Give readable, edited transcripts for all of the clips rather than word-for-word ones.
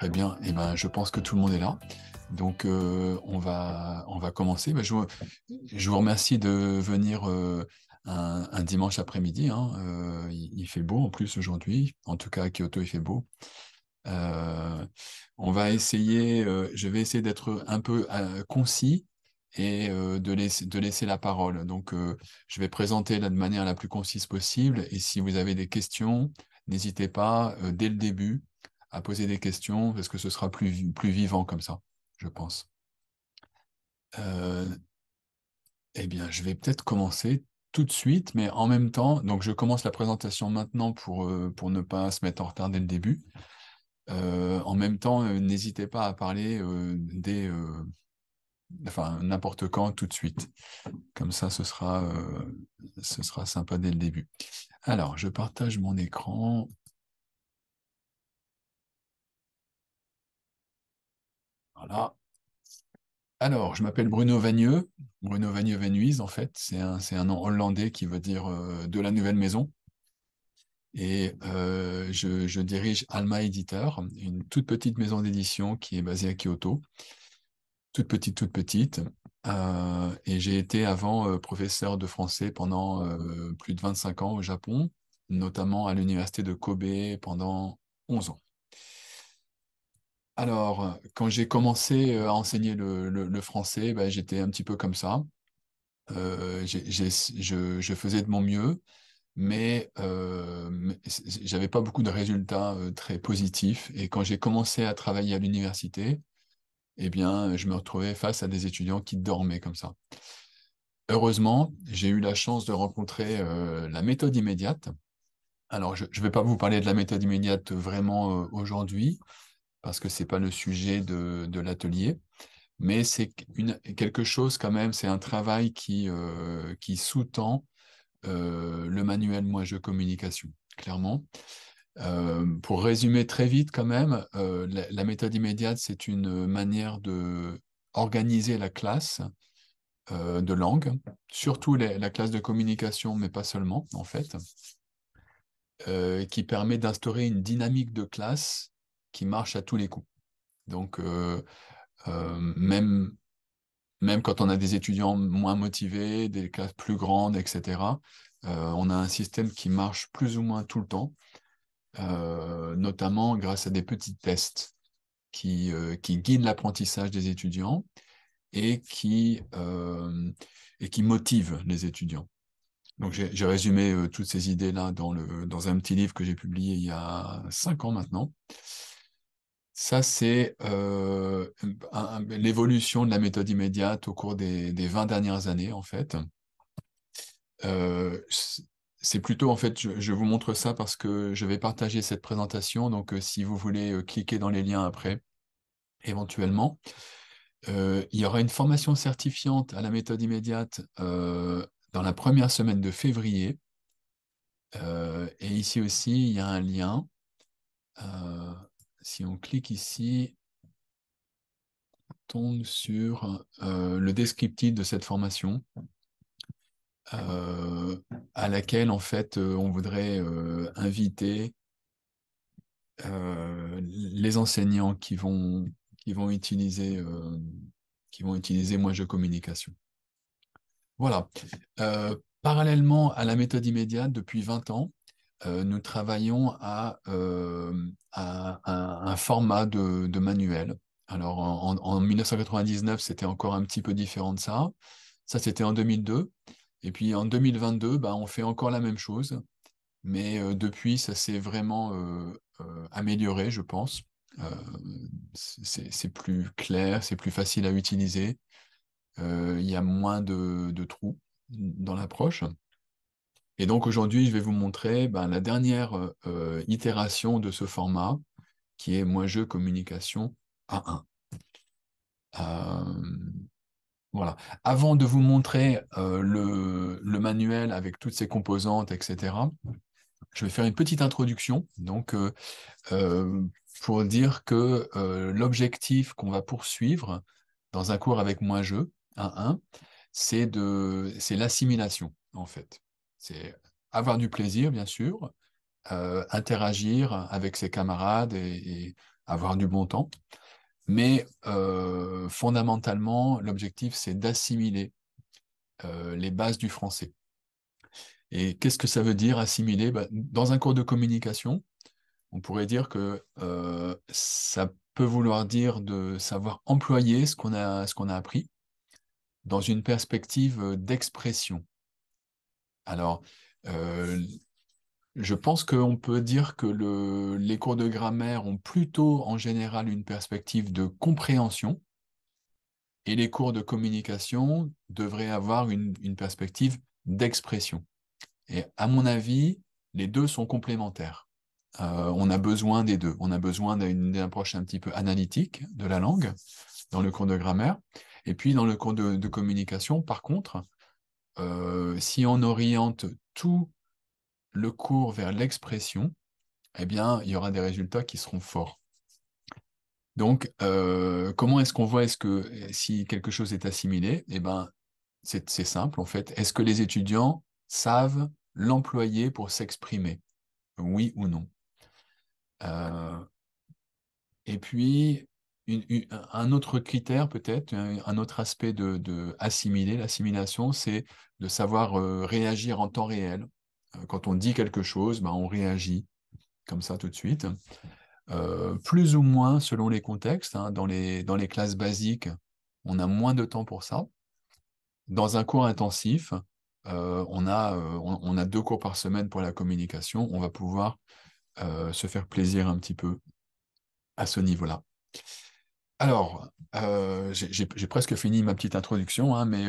Très bien. Eh ben, je pense que tout le monde est là. Donc, on va commencer. Je vous remercie de venir un dimanche après-midi, hein. Il fait beau en plus aujourd'hui. En tout cas, à Kyoto, il fait beau. Euh, je vais essayer d'être un peu concis et de laisser la parole. Donc, je vais présenter de manière la plus concise possible. Et si vous avez des questions, n'hésitez pas dès le début à poser des questions parce que ce sera plus vivant comme ça, je pense. Euh, eh bien, je vais peut-être commencer tout de suite, mais en même temps, donc je commence la présentation maintenant pour ne pas se mettre en retard dès le début. En même temps, n'hésitez pas à parler enfin, n'importe quand, tout de suite. Comme ça, ce sera sympa dès le début. Alors, je partage mon écran. Voilà. Alors, je m'appelle Bruno Vagneux. Bruno Vagneux-Venuyse, en fait, c'est un nom hollandais qui veut dire de la nouvelle maison. Et je dirige Alma Éditeur, une toute petite maison d'édition qui est basée à Kyoto. Toute petite, toute petite. Et j'ai été avant professeur de français pendant plus de 25 ans au Japon, notamment à l'université de Kobe pendant 11 ans. Alors, quand j'ai commencé à enseigner le français, ben, j'étais un petit peu comme ça. Je faisais de mon mieux, mais j'avais pas beaucoup de résultats très positifs. Et quand j'ai commencé à travailler à l'université, eh bien, je me retrouvais face à des étudiants qui dormaient comme ça. Heureusement, j'ai eu la chance de rencontrer la méthode immédiate. Alors, je ne vais pas vous parler de la méthode immédiate vraiment aujourd'hui, parce que c'est pas le sujet de l'atelier, mais quelque chose quand même, c'est un travail qui sous-tend le manuel Moi Je Communication, clairement. Pour résumer très vite quand même, la méthode immédiate, c'est une manière de organiser la classe de langue, surtout la classe de communication, mais pas seulement, en fait, qui permet d'instaurer une dynamique de classe qui marche à tous les coups. Donc, même, même quand on a des étudiants moins motivés, des classes plus grandes, etc., on a un système qui marche plus ou moins tout le temps, notamment grâce à des petits tests qui guident l'apprentissage des étudiants et et qui motivent les étudiants. Donc j'ai résumé toutes ces idées-là dans un petit livre que j'ai publié il y a 5 ans maintenant. Ça, c'est l'évolution de la méthode immédiate au cours des 20 dernières années, en fait. Euh, c- c'est plutôt, en fait, je vous montre ça parce que je vais partager cette présentation. Donc, si vous voulez cliquer dans les liens après, éventuellement, il y aura une formation certifiante à la méthode immédiate dans la première semaine de février. Et ici aussi, il y a un lien. Euh, si on clique ici, on tombe sur le descriptif de cette formation, euh, à laquelle, en fait, on voudrait inviter les enseignants qui vont utiliser Moi Je Communication. Voilà. Parallèlement à la méthode immédiate, depuis 20 ans, nous travaillons à un format de manuel. Alors, en 1999, c'était encore un petit peu différent de ça. Ça, c'était en 2002. Et puis, en 2022, bah, on fait encore la même chose. Mais depuis, ça s'est vraiment amélioré, je pense. Euh, c'est plus clair, c'est plus facile à utiliser. Il y a moins de trous dans l'approche. Et donc aujourd'hui, je vais vous montrer ben, la dernière itération de ce format, qui est Moi Je Communication A1. Euh, voilà. Avant de vous montrer le manuel avec toutes ses composantes, etc., je vais faire une petite introduction. Donc, euh, pour dire que l'objectif qu'on va poursuivre dans un cours avec Moi Je A1, c'est l'assimilation, en fait. C'est avoir du plaisir, bien sûr, interagir avec ses camarades et avoir du bon temps. Mais fondamentalement, l'objectif, c'est d'assimiler les bases du français. Et qu'est-ce que ça veut dire assimiler? Bah, dans un cours de communication, on pourrait dire que ça peut vouloir dire de savoir employer ce qu'on a appris dans une perspective d'expression. Alors, euh, je pense qu'on peut dire que les cours de grammaire ont plutôt en général une perspective de compréhension et les cours de communication devraient avoir une perspective d'expression. Et à mon avis, les deux sont complémentaires. On a besoin des deux. On a besoin d'une approche un petit peu analytique de la langue dans le cours de grammaire. Et puis dans le cours de communication, par contre, si on oriente tout le cours vers l'expression, eh bien, il y aura des résultats qui seront forts. Donc, comment est-ce qu'on voit est-ce que si quelque chose est assimilé? Eh ben, c'est simple en fait. Est-ce que les étudiants savent l'employer pour s'exprimer? Oui ou non? Euh, et puis, un autre critère peut-être, un autre aspect de assimiler, l'assimilation, c'est de savoir réagir en temps réel. Quand on dit quelque chose, ben, on réagit comme ça tout de suite. Plus ou moins selon les contextes, hein. Dans les classes basiques, on a moins de temps pour ça. Dans un cours intensif, on a 2 cours par semaine pour la communication. On va pouvoir se faire plaisir un petit peu à ce niveau-là. Alors, j'ai presque fini ma petite introduction, hein, mais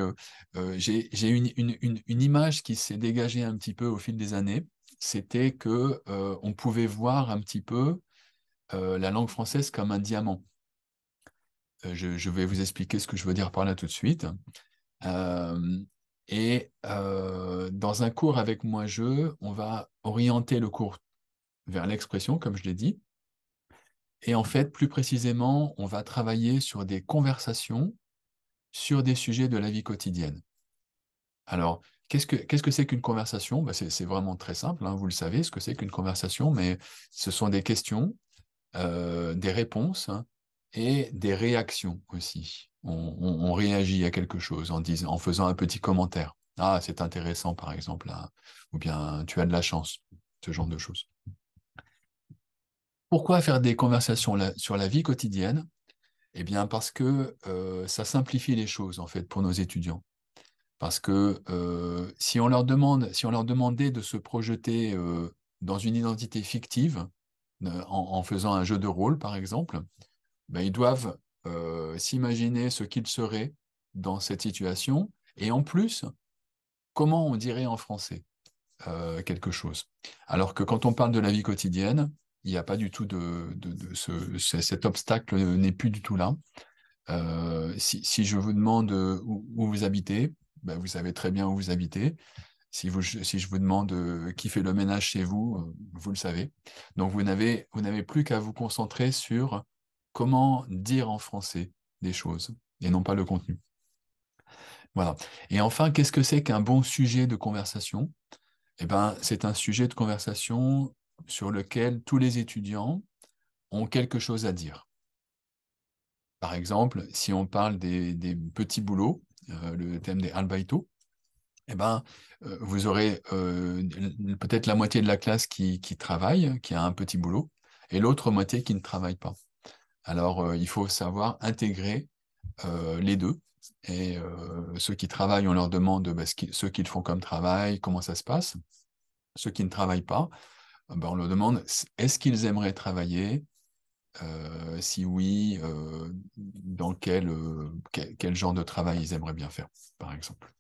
j'ai une image qui s'est dégagée un petit peu au fil des années. C'était que on pouvait voir un petit peu la langue française comme un diamant. Je vais vous expliquer ce que je veux dire par là tout de suite. Euh, dans un cours avec moi-je, on va orienter le cours vers l'expression, comme je l'ai dit. Et en fait, plus précisément, on va travailler sur des conversations sur des sujets de la vie quotidienne. Alors, qu'est-ce que c'est qu'une conversation? Ben, c'est vraiment très simple, hein, vous le savez ce que c'est qu'une conversation, mais ce sont des questions, des réponses, hein, et des réactions aussi. On réagit à quelque chose en faisant un petit commentaire. Ah, c'est intéressant, par exemple, hein, ou bien tu as de la chance, ce genre de choses. Pourquoi faire des conversations sur la vie quotidienne? Eh bien, parce que ça simplifie les choses, en fait, pour nos étudiants. Parce que si on leur demandait de se projeter dans une identité fictive, en faisant un jeu de rôle, par exemple, ben, ils doivent s'imaginer ce qu'ils seraient dans cette situation, et en plus, comment on dirait en français quelque chose. Alors que quand on parle de la vie quotidienne, il n'y a pas du tout cet obstacle n'est plus du tout là. Si je vous demande où vous habitez, ben vous savez très bien où vous habitez. Si je vous demande qui fait le ménage chez vous, vous le savez. Donc vous n'avez plus qu'à vous concentrer sur comment dire en français des choses et non pas le contenu. Voilà. Et enfin, qu'est-ce que c'est qu'un bon sujet de conversation? Eh ben, c'est un sujet de conversation sur lequel tous les étudiants ont quelque chose à dire. Par exemple, si on parle des petits boulots, le thème des Albaïto, eh ben, vous aurez peut-être la moitié de la classe qui travaille, qui a un petit boulot, et l'autre moitié qui ne travaille pas. Alors, il faut savoir intégrer les deux. Et ceux qui travaillent, on leur demande bah, ce qu'ils font comme travail, comment ça se passe. Ceux qui ne travaillent pas, ben, on leur demande est-ce qu'ils aimeraient travailler? Si oui, dans quel genre de travail ils aimeraient bien faire, par exemple.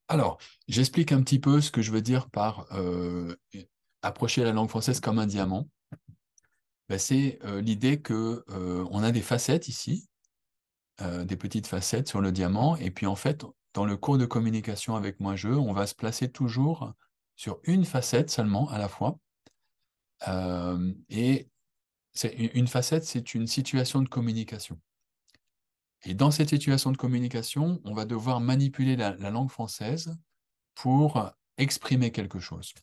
Alors, j'explique un petit peu ce que je veux dire par approcher la langue française comme un diamant. Ben, c'est l'idée que on a des facettes ici, des petites facettes sur le diamant, et puis en fait, dans le cours de communication avec moi-je, on va se placer toujours sur une facette seulement à la fois. Et une facette, c'est une situation de communication. Et dans cette situation de communication, on va devoir manipuler la langue française pour exprimer quelque chose.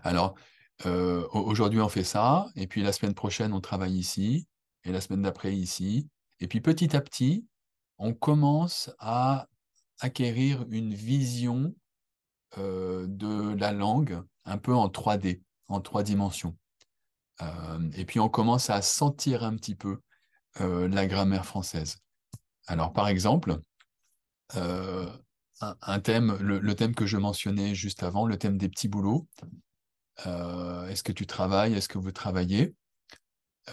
Alors, Aujourd'hui, on fait ça, et puis la semaine prochaine, on travaille ici, et la semaine d'après, ici. Et puis petit à petit, on commence à acquérir une vision de la langue un peu en 3D, en 3 dimensions. Et puis on commence à sentir un petit peu la grammaire française. Alors par exemple, euh, un thème, le thème que je mentionnais juste avant, le thème des petits boulots. Est-ce que tu travailles? Est-ce que vous travaillez?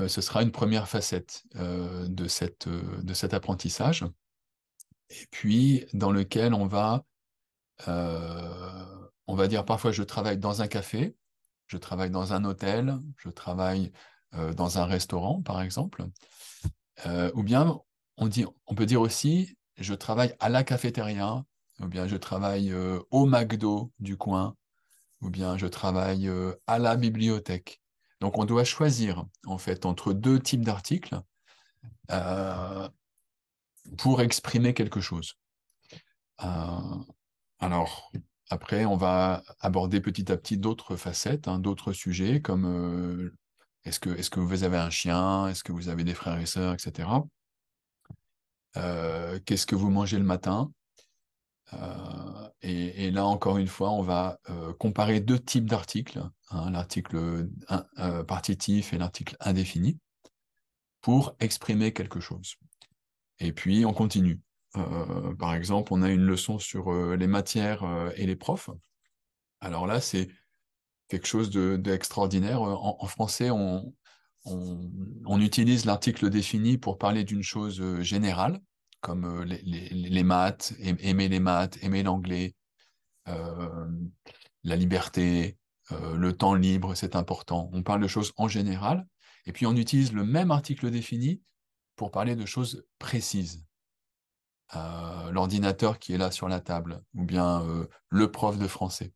Ce sera une première facette de cet apprentissage, et puis dans lequel on va dire parfois je travaille dans un café, je travaille dans un hôtel, je travaille dans un restaurant, par exemple. Ou bien on peut dire aussi je travaille à la cafétéria, ou bien je travaille au McDo du coin, ou bien je travaille à la bibliothèque. Donc on doit choisir en fait entre deux types d'articles euh, pour exprimer quelque chose. Euh, alors après, on va aborder petit à petit d'autres facettes, hein, d'autres sujets comme est-ce que vous avez un chien, est-ce que vous avez des frères et sœurs, etc. Qu'est-ce que vous mangez le matin? Et là, encore une fois, on va comparer deux types d'articles, hein, l'article partitif et l'article indéfini, pour exprimer quelque chose. Et puis, on continue. Par exemple, on a une leçon sur les matières et les profs. Alors là, c'est quelque chose d'extraordinaire. En français, on utilise l'article défini pour parler d'une chose générale, comme les maths, aimer les maths, aimer l'anglais, euh, la liberté, le temps libre, c'est important. On parle de choses en général, et puis on utilise le même article défini pour parler de choses précises. L'ordinateur qui est là sur la table, ou bien le prof de français.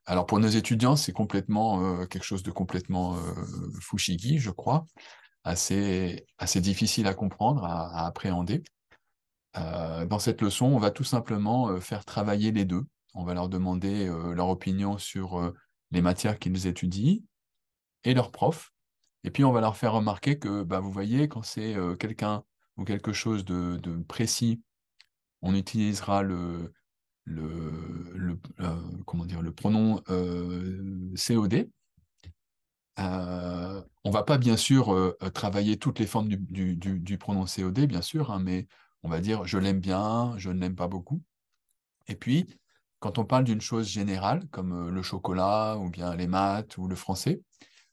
Alors pour nos étudiants, c'est complètement quelque chose de complètement fushigi, je crois, assez difficile à comprendre, à appréhender. Dans cette leçon, on va tout simplement faire travailler les deux. On va leur demander leur opinion sur les matières qu'ils étudient et leurs profs. Et puis on va leur faire remarquer que, bah, vous voyez, quand c'est quelqu'un ou quelque chose de précis, on utilisera comment dire, le pronom COD. On va pas bien sûr travailler toutes les formes du pronom COD, bien sûr, hein, mais on va dire je l'aime bien, je ne l'aime pas beaucoup. Et puis, quand on parle d'une chose générale, comme le chocolat, ou bien les maths, ou le français,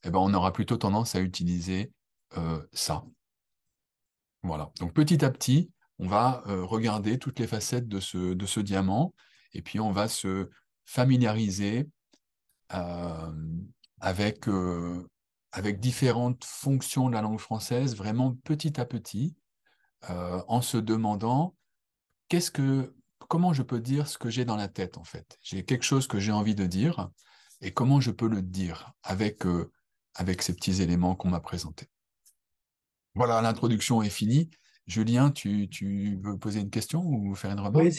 eh ben, on aura plutôt tendance à utiliser ça. Voilà. Donc petit à petit, on va regarder toutes les facettes de ce diamant, et puis on va se familiariser euh, avec, avec différentes fonctions de la langue française, vraiment petit à petit, en se demandant qu'est-ce que, comment je peux dire ce que j'ai dans la tête, en fait. J'ai quelque chose que j'ai envie de dire, et comment je peux le dire avec, avec ces petits éléments qu'on m'a présentés. Voilà, l'introduction est finie. Julien, tu veux poser une question ou faire une remarque? Oui,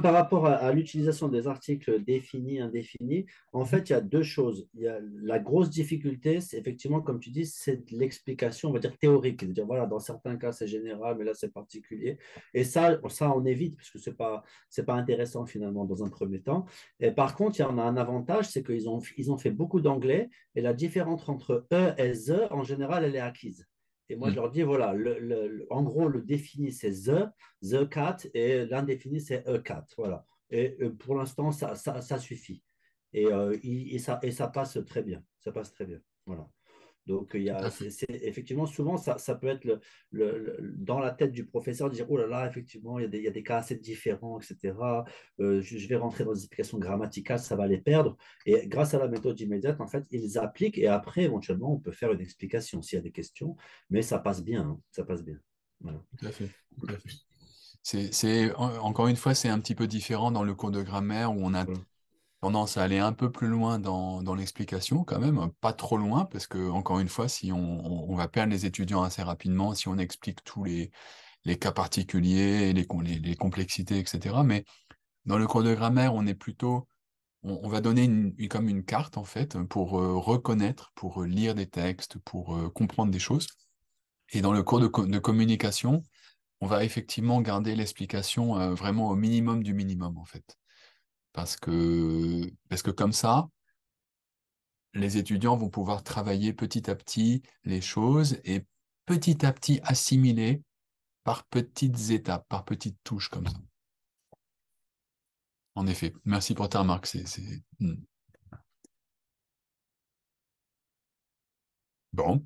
par rapport à l'utilisation des articles définis, indéfinis, en Mhm. fait, il y a deux choses. Il y a la grosse difficulté, c'est effectivement, comme tu dis, c'est de l'explication, on va dire théorique. C'est-à-dire, voilà, dans certains cas, c'est général, mais là, c'est particulier. Et ça, on évite, parce que c'est pas intéressant finalement dans un premier temps. Et par contre, il y en a un avantage, c'est ils ont fait beaucoup d'anglais, et la différence entre E et the, en général, elle est acquise. Et moi, je Mhm. leur dis, voilà, en gros, le défini, c'est the cat, et l'indéfini, c'est a cat. Voilà. Et pour l'instant, ça suffit. Et ça passe très bien. Ça passe très bien. Voilà. Donc, Tout à fait. effectivement, souvent, ça peut être dans la tête du professeur de dire, oh là là, effectivement, il y a des cas assez différents, etc. Je vais rentrer dans des explications grammaticales, ça va les perdre. Et grâce à la méthode immédiate, en fait, ils appliquent et après, éventuellement, on peut faire une explication s'il y a des questions, mais ça passe bien, hein, ça passe bien. Voilà. Tout à fait. Tout à fait. Encore une fois, c'est un petit peu différent dans le cours de grammaire où on a Voilà. tendance à aller un peu plus loin dans l'explication quand même, pas trop loin, parce que, encore une fois, si on va perdre les étudiants assez rapidement si on explique tous les cas particuliers, les complexités, etc. Mais dans le cours de grammaire, on est plutôt on va donner comme une carte, en fait, pour reconnaître, pour lire des textes, pour comprendre des choses. Et dans le cours de communication, on va effectivement garder l'explication vraiment au minimum du minimum, en fait. Parce que comme ça, les étudiants vont pouvoir travailler petit à petit les choses et petit à petit assimiler par petites étapes, par petites touches comme ça. En effet, merci pour ta remarque. Bon.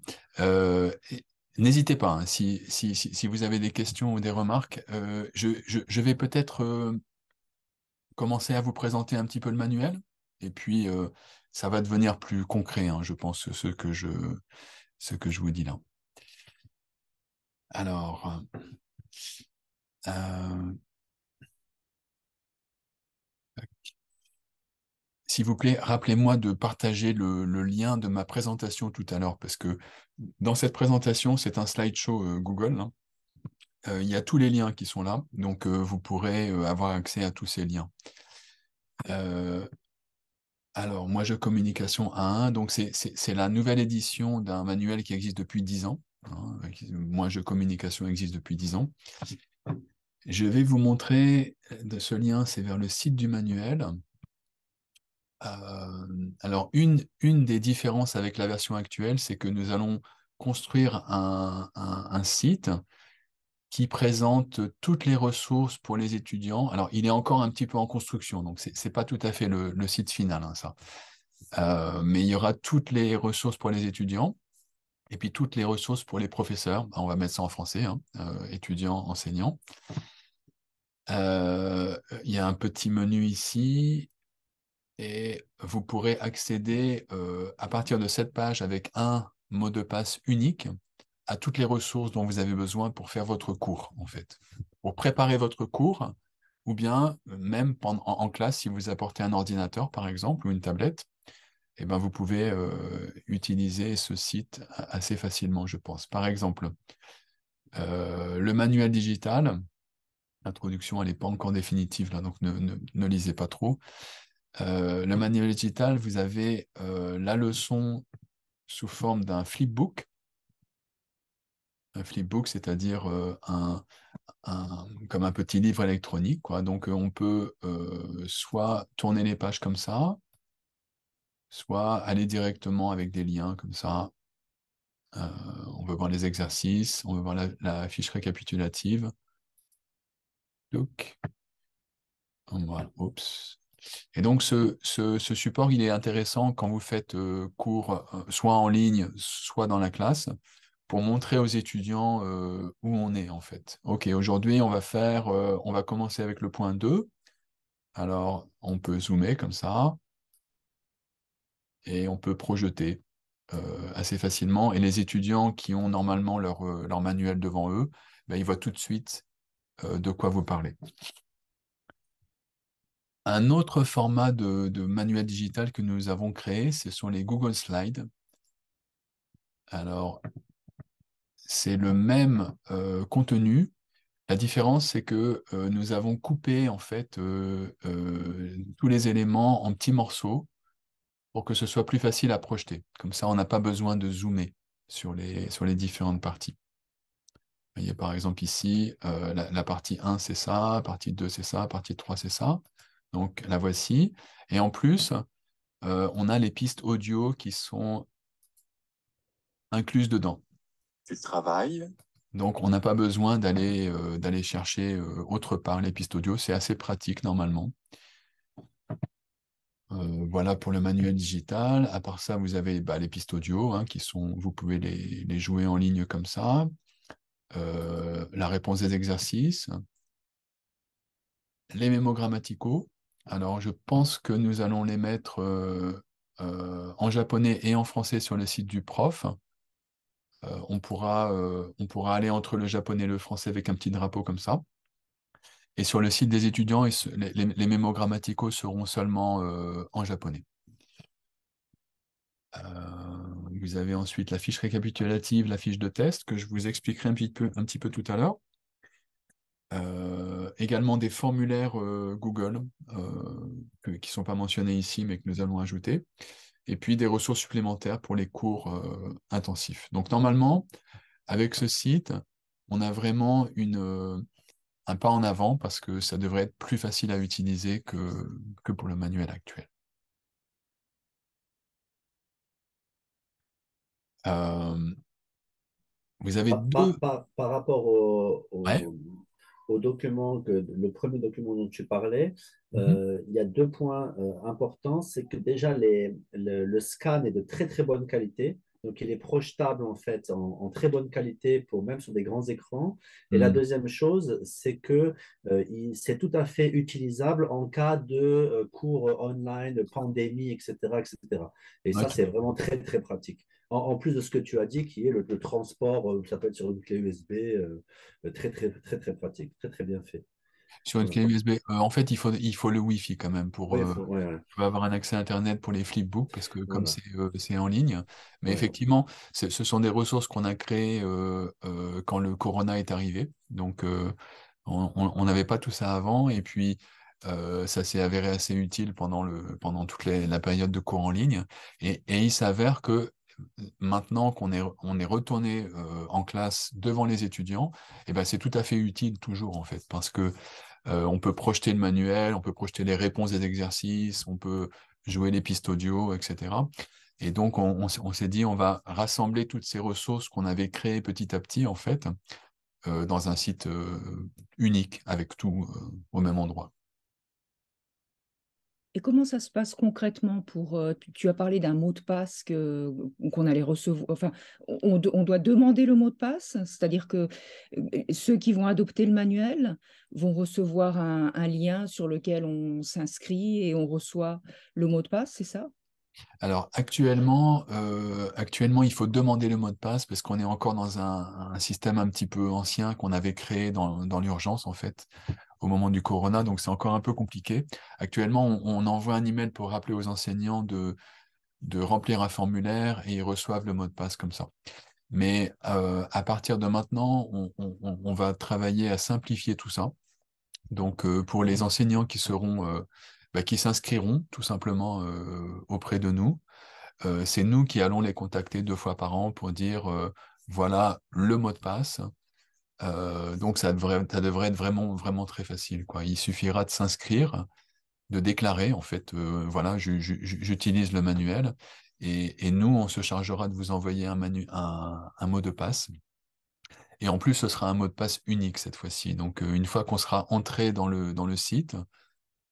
N'hésitez pas, hein, si vous avez des questions ou des remarques, je vais peut-être commencer à vous présenter un petit peu le manuel, et puis ça va devenir plus concret, hein, je pense, ce que je vous dis là. Alors, euh, s'il vous plaît, rappelez-moi de partager le lien de ma présentation tout à l'heure, parce que dans cette présentation, c'est un slideshow Google, hein. Il y a tous les liens qui sont là, donc vous pourrez avoir accès à tous ces liens. Euh, alors, moi, je communication 1.1, donc c'est la nouvelle édition d'un manuel qui existe depuis 10 ans, hein. Moi, je communication existe depuis 10 ans. Je vais vous montrer, de ce lien, c'est vers le site du manuel. Alors, une des différences avec la version actuelle, c'est que nous allons construire un site qui présente toutes les ressources pour les étudiants. Alors, il est encore un petit peu en construction, donc c'est pas tout à fait le site final, hein, ça. Mais il y aura toutes les ressources pour les étudiants et puis toutes les ressources pour les professeurs. On va mettre ça en français, hein, étudiants, enseignants. Il y a un petit menu ici et vous pourrez accéder à partir de cette page avec un mot de passe unique à toutes les ressources dont vous avez besoin pour faire votre cours, en fait. Pour préparer votre cours, ou bien même en classe, si vous apportez un ordinateur, par exemple, ou une tablette, eh ben, vous pouvez utiliser ce site assez facilement, je pense. Par exemple, le manuel digital, l'introduction, elle n'est pas encore définitive, là, donc ne lisez pas trop. Le manuel digital, vous avez la leçon sous forme d'un flipbook. Un flipbook, c'est-à-dire comme un petit livre électronique, quoi. Donc, on peut soit tourner les pages comme ça, soit aller directement avec des liens comme ça. Euh, on veut voir les exercices, on veut voir la fiche récapitulative. Donc, voilà, oups. Et donc, ce support, il est intéressant quand vous faites cours soit en ligne, soit dans la classe, pour montrer aux étudiants où on est, en fait. OK, aujourd'hui, on va commencer avec le point 2. Alors, on peut zoomer comme ça, et on peut projeter assez facilement. Et les étudiants qui ont normalement leur manuel devant eux, ben, ils voient tout de suite de quoi vous parlez. Un autre format de manuel digital que nous avons créé, ce sont les Google Slides. Alors, c'est le même contenu. La différence, c'est que nous avons coupé en fait tous les éléments en petits morceaux pour que ce soit plus facile à projeter. Comme ça, on n'a pas besoin de zoomer sur les différentes parties. Vous voyez, par exemple, ici, la partie 1, c'est ça, partie 2, c'est ça, partie 3, c'est ça. Donc, la voici. Et en plus, on a les pistes audio qui sont incluses dedans. Du travail. Donc, on n'a pas besoin d'aller chercher autre part les pistes audio. C'est assez pratique normalement. Voilà pour le manuel digital. À part ça, vous avez les pistes audio hein, vous pouvez les jouer en ligne comme ça. La réponse des exercices, les mémos grammaticaux. Alors, je pense que nous allons les mettre en japonais et en français sur le site du prof. On pourra aller entre le japonais et le français avec un petit drapeau comme ça. Et sur le site des étudiants, les mémos grammaticaux seront seulement en japonais. Vous avez ensuite la fiche récapitulative, la fiche de test, que je vous expliquerai un petit peu tout à l'heure. Également des formulaires Google qui ne sont pas mentionnés ici, mais que nous allons ajouter. Et puis des ressources supplémentaires pour les cours intensifs. Donc normalement, avec ce site, on a vraiment un pas en avant parce que ça devrait être plus facile à utiliser que pour le manuel actuel. Euh, Vous avez deux... Par rapport Ouais. au document, le premier document dont tu parlais, Mhm. il y a deux points importants. C'est que déjà, le scan est de très, très bonne qualité. Donc, il est projetable en fait en très bonne qualité pour même sur des grands écrans. Et la Mhm. deuxième chose, c'est que c'est tout à fait utilisable en cas de cours online, de pandémie, etc., etc. Et cetera. Et ça, Ok. c'est vraiment très, très pratique. En plus de ce que tu as dit, qui est le transport, ça peut être sur une clé USB, très, très, très, très pratique, très, très bien fait. Sur une Voilà. clé USB, en fait, il faut le Wi-Fi quand même Oui, ouais, ouais, pour avoir un accès Internet pour les flipbooks, parce que comme voilà. c'est en ligne. Mais Ouais. effectivement, ce sont des ressources qu'on a créées quand le Corona est arrivé. Donc, on n'avait pas tout ça avant. Et puis, ça s'est avéré assez utile pendant toute la période de cours en ligne. Et il s'avère que maintenant on est retourné en classe devant les étudiants, et ben c'est tout à fait utile toujours en fait, parce que on peut projeter le manuel, on peut projeter les réponses des exercices, on peut jouer les pistes audio, etc. Et donc, on s'est dit, on va rassembler toutes ces ressources qu'on avait créées petit à petit, en fait, dans un site unique, avec tout au même endroit. Et comment ça se passe concrètement tu as parlé d'un mot de passe qu'on allait recevoir, enfin, on doit demander le mot de passe, c'est-à-dire que ceux qui vont adopter le manuel vont recevoir un lien sur lequel on s'inscrit et on reçoit le mot de passe, c'est ça? Alors, actuellement, il faut demander le mot de passe parce qu'on est encore dans un système un petit peu ancien qu'on avait créé dans l'urgence, en fait, au moment du corona, donc c'est encore un peu compliqué. Actuellement, on envoie un email pour rappeler aux enseignants de remplir un formulaire et ils reçoivent le mot de passe comme ça. Mais à partir de maintenant, on va travailler à simplifier tout ça. Donc pour les enseignants qui s'inscriront tout simplement auprès de nous, c'est nous qui allons les contacter 2 fois par an pour dire voilà le mot de passe. Donc ça devrait être vraiment vraiment très facile, quoi. Il suffira de s'inscrire, de déclarer, en fait, voilà, j'utilise le manuel, et nous, on se chargera de vous envoyer un mot de passe. Et en plus, ce sera un mot de passe unique cette fois-ci. Donc, une fois qu'on sera entré dans le site,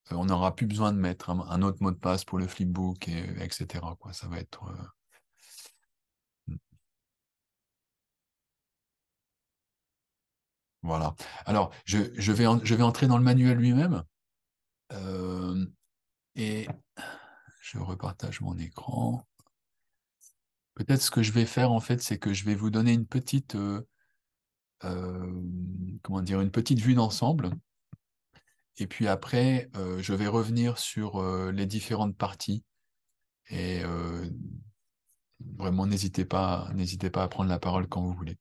on n'aura plus besoin de mettre un autre mot de passe pour le flipbook, etc., quoi. Ça va être... voilà. Alors, je vais entrer dans le manuel lui-même. euh, et je repartage mon écran. Peut-être ce que je vais faire, en fait, c'est que je vais vous donner une petite... euh, comment dire, une petite vue d'ensemble. Et puis après, je vais revenir sur les différentes parties. Et vraiment, n'hésitez pas à prendre la parole quand vous voulez.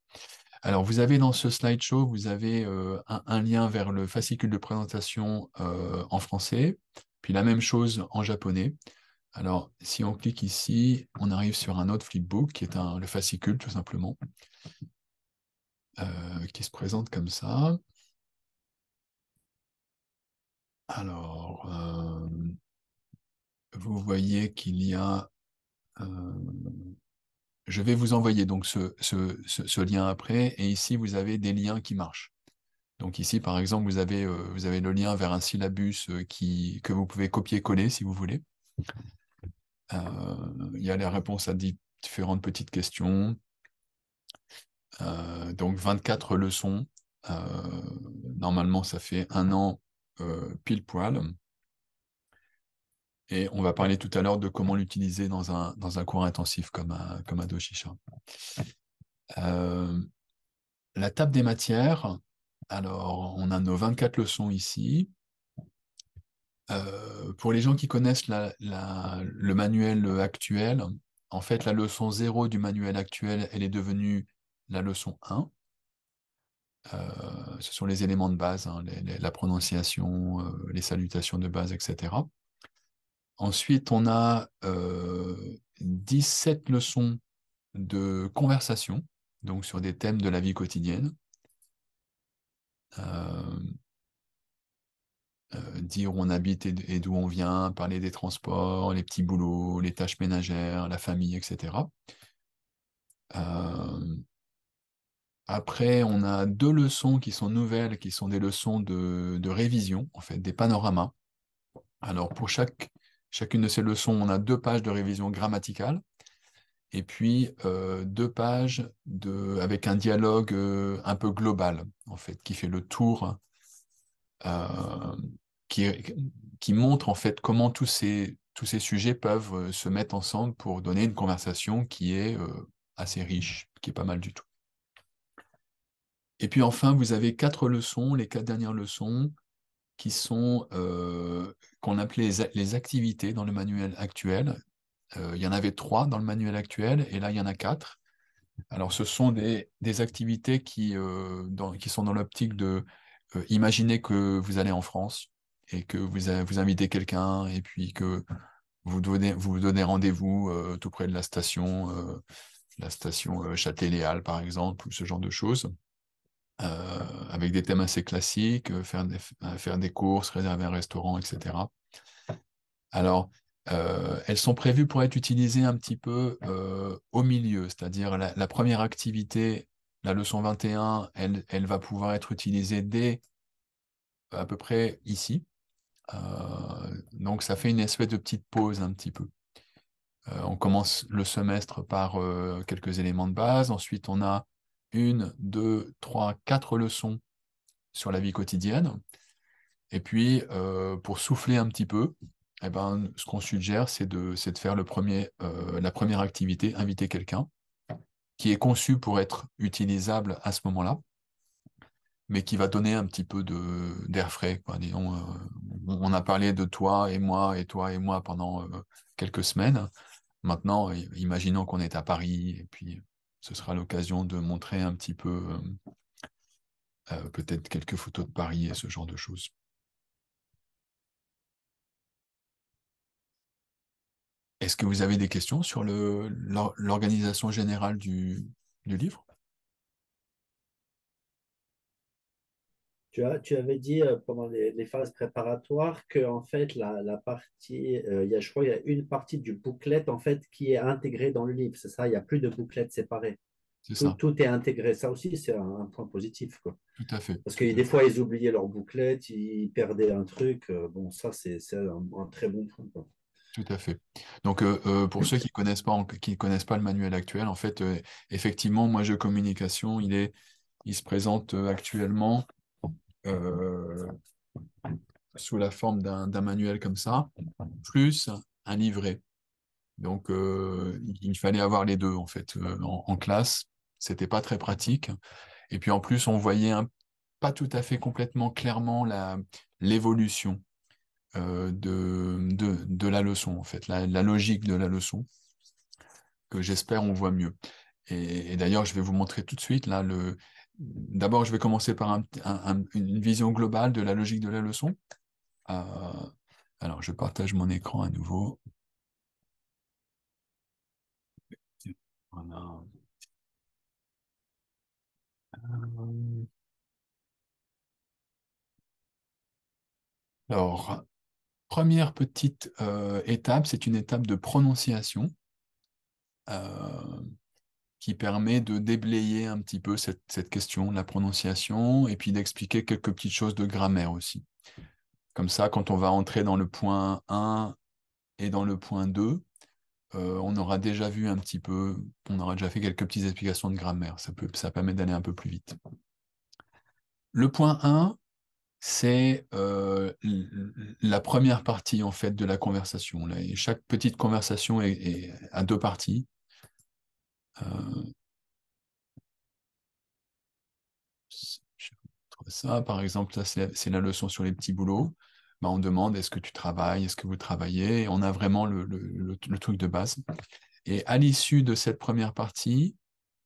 Alors, vous avez dans ce slideshow, vous avez un lien vers le fascicule de présentation en français, puis la même chose en japonais. Alors, si on clique ici, on arrive sur un autre flipbook qui est le fascicule, tout simplement, qui se présente comme ça. Alors, vous voyez qu'il y a... euh, je vais vous envoyer donc ce lien après, et ici, vous avez des liens qui marchent. Donc ici, par exemple, vous avez le lien vers un syllabus que vous pouvez copier-coller si vous voulez. Il y a les réponses à différentes petites questions. Donc 24 leçons. Euh, Normalement, ça fait un an pile poil. Et on va parler tout à l'heure de comment l'utiliser dans un cours intensif comme à Doshisha. Euh, la table des matières. Alors, on a nos 24 leçons ici. Pour les gens qui connaissent le manuel actuel, en fait, la leçon 0 du manuel actuel, elle est devenue la leçon 1. Ce sont les éléments de base, hein, la prononciation, les salutations de base, etc. Ensuite, on a 17 leçons de conversation, donc sur des thèmes de la vie quotidienne. Dire où on habite et d'où on vient, parler des transports, les petits boulots, les tâches ménagères, la famille, etc. Après, on a 2 leçons qui sont nouvelles, qui sont des leçons de révision, en fait, des panoramas. Alors, pour chacune de ces leçons, on a 2 pages de révision grammaticale, et puis 2 pages avec un dialogue un peu global, en fait, qui fait le tour, euh, qui, qui montre en fait comment tous ces sujets peuvent se mettre ensemble pour donner une conversation qui est assez riche, qui est pas mal du tout. Et puis enfin, vous avez 4 leçons, les 4 dernières leçons, qui sont qu'on appelait les activités dans le manuel actuel. Il y en avait 3 dans le manuel actuel, et là, il y en a 4. Alors, ce sont des activités qui sont dans l'optique de imaginer que vous allez en France et que vous invitez quelqu'un, et puis que vous donnez rendez-vous tout près de la station Châtelet-Les Halles, par exemple, ou ce genre de choses. Avec des thèmes assez classiques, faire des courses, réserver un restaurant, etc. Alors, elles sont prévues pour être utilisées un petit peu au milieu, c'est-à-dire la première activité, la leçon 21, elle va pouvoir être utilisée dès à peu près ici. Donc, ça fait une espèce de petite pause un petit peu. On commence le semestre par quelques éléments de base. Ensuite, on a 1, 2, 3, 4 leçons sur la vie quotidienne. Et puis, pour souffler un petit peu, eh ben, ce qu'on suggère, c'est de faire la première activité, inviter quelqu'un, qui est conçu pour être utilisable à ce moment-là, mais qui va donner un petit peu d'air frais, quoi. Disons, on a parlé de toi et toi et moi pendant quelques semaines. Maintenant, imaginons qu'on est à Paris, et puis ce sera l'occasion de montrer un petit peu, peut-être quelques photos de Paris et ce genre de choses. Est-ce que vous avez des questions sur l'organisation générale du livre? Tu avais dit pendant les phases préparatoires que en fait la partie, je crois qu'il y a une partie du booklet en fait qui est intégrée dans le livre, c'est ça, il n'y a plus de booklet séparé. C'est Tout, ça, tout est intégré. Ça aussi, c'est un point positif, quoi. tout à fait. Parce Tout que à des fois, ils oubliaient leur booklet, ils perdaient un truc. Bon, ça, c'est un très bon point, quoi. Tout à fait. Donc, pour ceux qui connaissent pas le manuel actuel, en fait, effectivement, moi, Jeux Communication, il se présente actuellement euh, sous la forme d'un manuel comme ça, plus un livret. Donc, il fallait avoir les deux, en fait, en classe. C'était pas très pratique. Et puis, en plus, on voyait pas tout à fait complètement clairement l'évolution de la leçon, en fait, la logique de la leçon, que j'espère on voit mieux. Et d'ailleurs, je vais vous montrer tout de suite, là, d'abord, je vais commencer par une vision globale de la logique de la leçon. Euh, alors, je partage mon écran à nouveau. Voilà. Alors, première petite étape, c'est une étape de prononciation euh, qui permet de déblayer un petit peu cette question de la prononciation, et puis d'expliquer quelques petites choses de grammaire aussi. Comme ça, quand on va entrer dans le point 1 et dans le point 2, on aura déjà vu un petit peu, on aura déjà fait quelques petites explications de grammaire. Ça permet d'aller un peu plus vite. Le point 1, c'est la première partie en fait de la conversation. Là, et chaque petite conversation a 2 parties. Euh, je trouve ça, par exemple, ça c'est la leçon sur les petits boulots. Ben, on demande est-ce que tu travailles, est-ce que vous travaillez? Et on a vraiment le truc de base. Et à l'issue de cette première partie,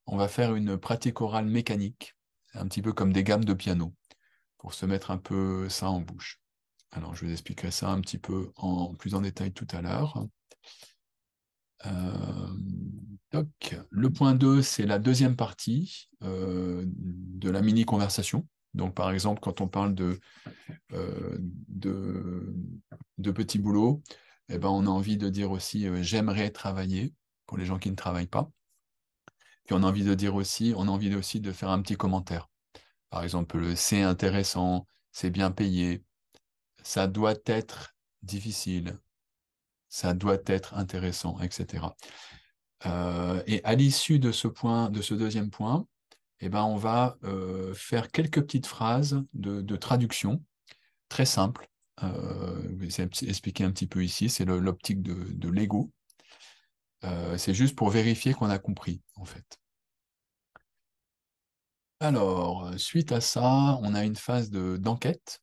on va faire une pratique orale mécanique. un petit peu comme des gammes de piano, pour se mettre un peu ça en bouche. Alors, je vous expliquerai ça un petit peu plus en détail tout à l'heure. Le point 2, c'est la deuxième partie de la mini-conversation. Donc, par exemple, quand on parle euh, de, de petits boulots, eh ben, on a envie de dire aussi j'aimerais travailler pour les gens qui ne travaillent pas. Puis on a envie de dire aussi, on a envie aussi de faire un petit commentaire. Par exemple, c'est intéressant, c'est bien payé, ça doit être difficile, ça doit être intéressant, etc. Et à l'issue de ce point, de ce deuxième point, eh ben, on va faire quelques petites phrases de traduction très simples. C'est expliqué un petit peu ici, c'est l'optique de l'ego. C'est juste pour vérifier qu'on a compris, en fait. Alors, suite à ça, on a une phase d'enquête.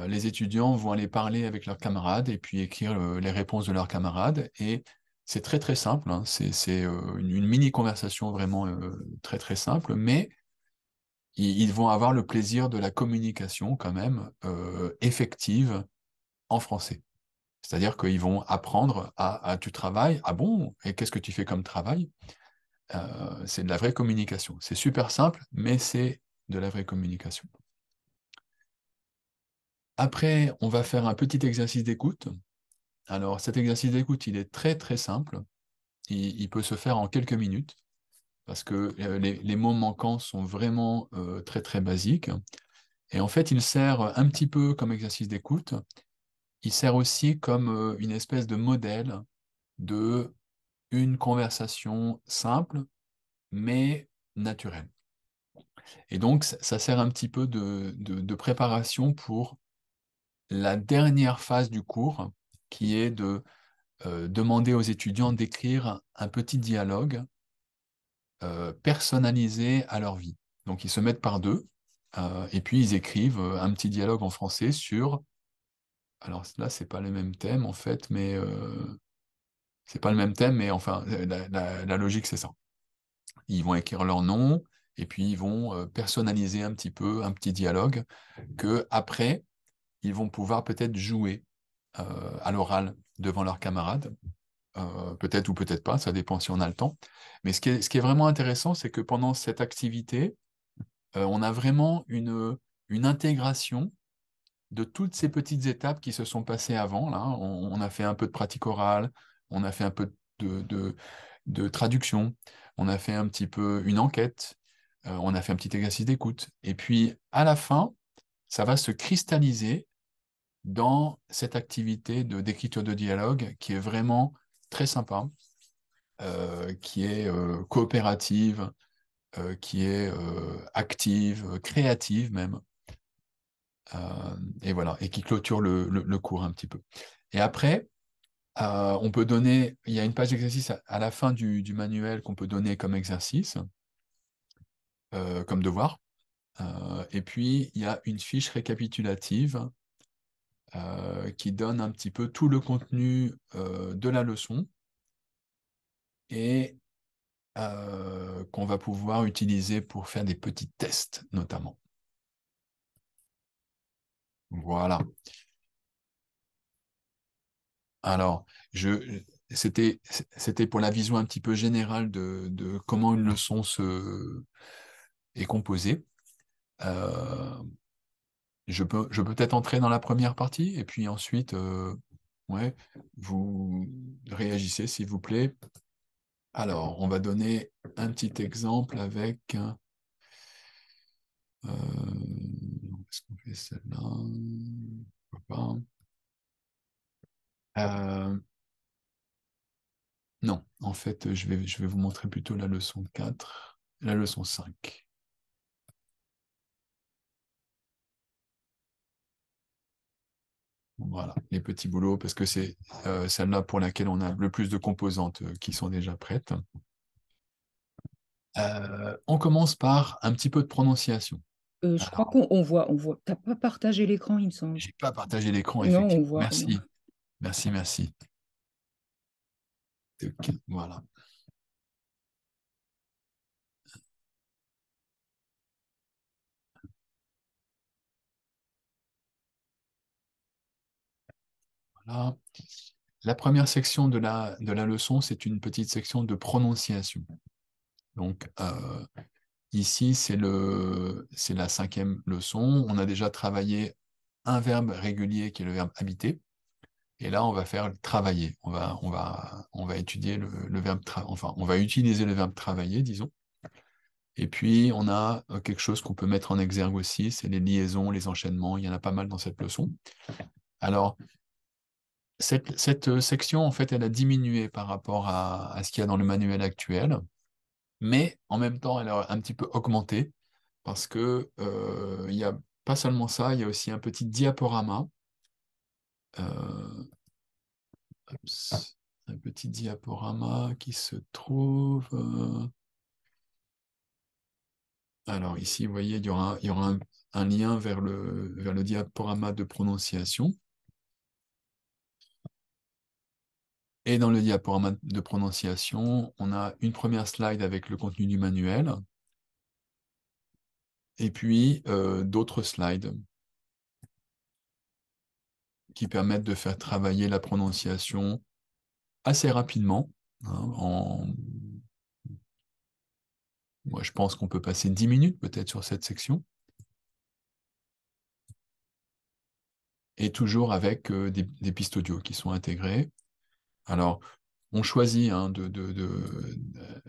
Les étudiants vont aller parler avec leurs camarades et puis écrire les réponses de leurs camarades. Et c'est très très simple, hein. C'est une mini-conversation vraiment très très simple, mais ils vont avoir le plaisir de la communication quand même effective en français. C'est-à-dire qu'ils vont apprendre à tu travailles, ah bon, et qu'est-ce que tu fais comme travail? C'est de la vraie communication. C'est super simple, mais c'est de la vraie communication. Après, on va faire un petit exercice d'écoute. Alors, cet exercice d'écoute, il est très très simple. Il peut se faire en quelques minutes parce que les mots manquants sont vraiment très très basiques. Et en fait, il sert un petit peu comme exercice d'écoute. Il sert aussi comme une espèce de modèle de une conversation simple mais naturelle. Et donc, ça sert un petit peu de préparation pour la dernière phase du cours, qui est de demander aux étudiants d'écrire un petit dialogue personnalisé à leur vie. Donc, ils se mettent par deux et puis ils écrivent un petit dialogue en français sur. Alors là, c'est pas le même thème en fait, mais c'est pas le même thème, mais enfin, la logique, c'est ça. Ils vont écrire leur nom et puis ils vont personnaliser un petit peu un petit dialogue que après ils vont pouvoir peut-être jouer à l'oral devant leurs camarades. Peut-être ou peut-être pas, ça dépend si on a le temps. Mais ce qui est vraiment intéressant, c'est que pendant cette activité, on a vraiment une intégration de toutes ces petites étapes qui se sont passées avant. Là, on a fait un peu de pratique orale, on a fait un peu de traduction, on a fait un petit peu une enquête, on a fait un petit exercice d'écoute. Et puis, à la fin, ça va se cristalliser dans cette activité d'écriture de dialogue qui est vraiment très sympa, qui est coopérative, qui est active, créative même, et voilà, et qui clôture le cours un petit peu. Et après, on peut donner, il y a une page d'exercice à la fin du manuel qu'on peut donner comme exercice, comme devoir. Et puis, il y a une fiche récapitulative qui donne un petit peu tout le contenu de la leçon et qu'on va pouvoir utiliser pour faire des petits tests, notamment. Voilà. Alors, c'était pour la vision un petit peu générale de comment une leçon est composée. Euh, je peux peut-être entrer dans la première partie et puis ensuite, ouais, vous réagissez s'il vous plaît. Alors, on va donner un petit exemple avec. Est-ce qu'on fait celle-là? Pourquoi pas. Non, en fait, je vais vous montrer plutôt la leçon 4, la leçon 5. Voilà, les petits boulots, parce que c'est celle-là pour laquelle on a le plus de composantes qui sont déjà prêtes. On commence par un petit peu de prononciation. Je crois Alors, qu'on voit, on voit. T'as pas partagé l'écran, il me semble. j'ai pas partagé l'écran, Non, on effectivement. voit rien. Merci, merci, merci. Voilà. Voilà. La première section de la leçon, c'est une petite section de prononciation. Donc, ici, c'est la 5e leçon. On a déjà travaillé un verbe régulier qui est le verbe habiter. Et là, on va faire travailler. On va étudier le verbe enfin, on va utiliser le verbe travailler, disons. Et puis, on a quelque chose qu'on peut mettre en exergue aussi, c'est les liaisons, les enchaînements. Il y en a pas mal dans cette leçon. Alors, cette section, en fait, elle a diminué par rapport à ce qu'il y a dans le manuel actuel, mais en même temps, elle a un petit peu augmenté parce que il y a pas seulement ça, il y a aussi un petit diaporama. Euh, Oups. Un petit diaporama qui se trouve. Alors ici, vous voyez, il y aura un lien vers le diaporama de prononciation. Et dans le diaporama de prononciation, on a une première slide avec le contenu du manuel, et puis d'autres slides qui permettent de faire travailler la prononciation assez rapidement. Hein. Moi, je pense qu'on peut passer 10 minutes peut-être sur cette section. Et toujours avec des pistes audio qui sont intégrées. Alors, on choisit hein,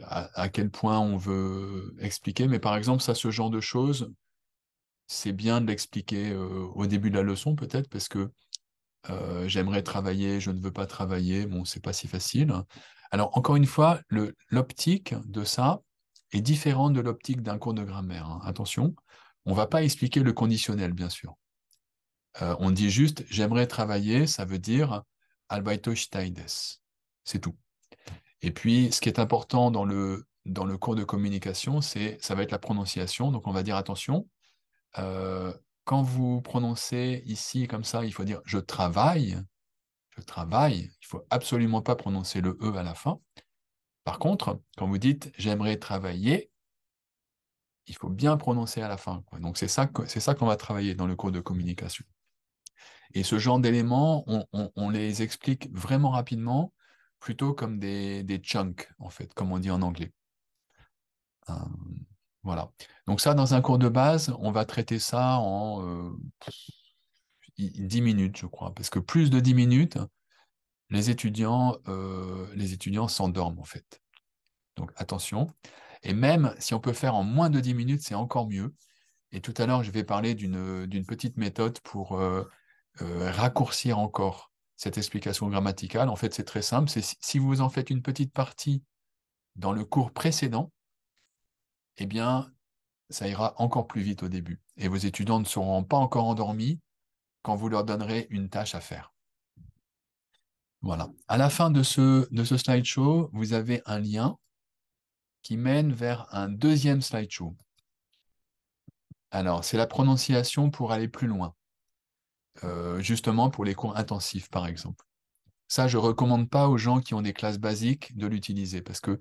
à quel point on veut expliquer, mais par exemple, ça, ce genre de choses, c'est bien de l'expliquer au début de la leçon, peut-être, parce que j'aimerais travailler, je ne veux pas travailler, bon, c'est pas si facile. Alors, encore une fois, l'optique de ça est différente de l'optique d'un cours de grammaire. Hein. Attention, on ne va pas expliquer le conditionnel, bien sûr. On dit juste j'aimerais travailler, ça veut dire arbeiteしたいです. C'est tout. Et puis, ce qui est important dans le cours de communication, ça va être la prononciation. Donc, on va dire attention, euh, quand vous prononcez ici comme ça, il faut dire je travaille, je travaille. Il faut absolument pas prononcer le E à la fin. Par contre, quand vous dites j'aimerais travailler, il faut bien prononcer à la fin, quoi. Donc, c'est ça qu'on va travailler dans le cours de communication. Et ce genre d'éléments, on les explique vraiment rapidement, plutôt comme des chunks, en fait, comme on dit en anglais. Euh, voilà. Donc ça, dans un cours de base, on va traiter ça en 10 minutes, je crois, parce que plus de 10 minutes, les étudiants s'endorment, en fait. Donc attention. Et même si on peut faire en moins de 10 minutes, c'est encore mieux. Et tout à l'heure, je vais parler d'une petite méthode pour raccourcir encore cette explication grammaticale. En fait, c'est très simple. C'est si vous en faites une petite partie dans le cours précédent, eh bien, ça ira encore plus vite au début. Et vos étudiants ne seront pas encore endormis quand vous leur donnerez une tâche à faire. Voilà. À la fin de ce slideshow, vous avez un lien qui mène vers un deuxième slideshow. Alors, c'est la prononciation pour aller plus loin. Justement pour les cours intensifs, par exemple. Ça, je ne recommande pas aux gens qui ont des classes basiques de l'utiliser parce que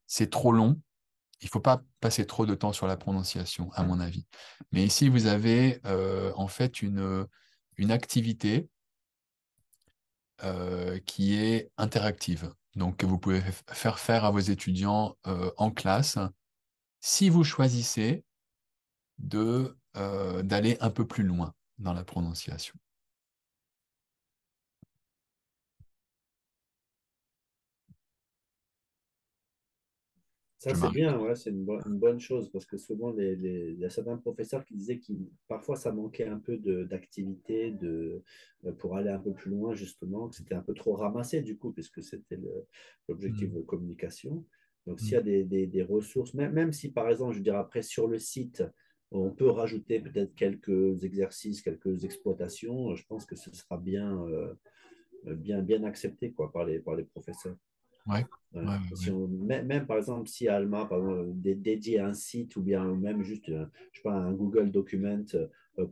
c'est trop long. Il ne faut pas passer trop de temps sur la prononciation, à mon avis. Mais ici, vous avez en fait une activité qui est interactive. Donc, que vous pouvez faire faire à vos étudiants en classe si vous choisissez d'aller un peu plus loin dans la prononciation. Ça, Je c'est m'arrête. bien, ouais, c'est une bonne chose parce que souvent, il y a certains professeurs qui disaient que parfois ça manquait un peu d'activité pour aller un peu plus loin, justement, que c'était un peu trop ramassé du coup, puisque c'était l'objectif Mm. de communication. Donc, s'il y Mm. a des ressources, même si par exemple, je dirais après sur le site, on peut rajouter peut-être quelques exercices, quelques exploitations, je pense que ce sera bien accepté quoi, par les professeurs. Ouais. Ouais. Ouais, Si ouais, même, par exemple, si Alma par exemple, dédie un site ou bien même juste je sais pas, un Google Document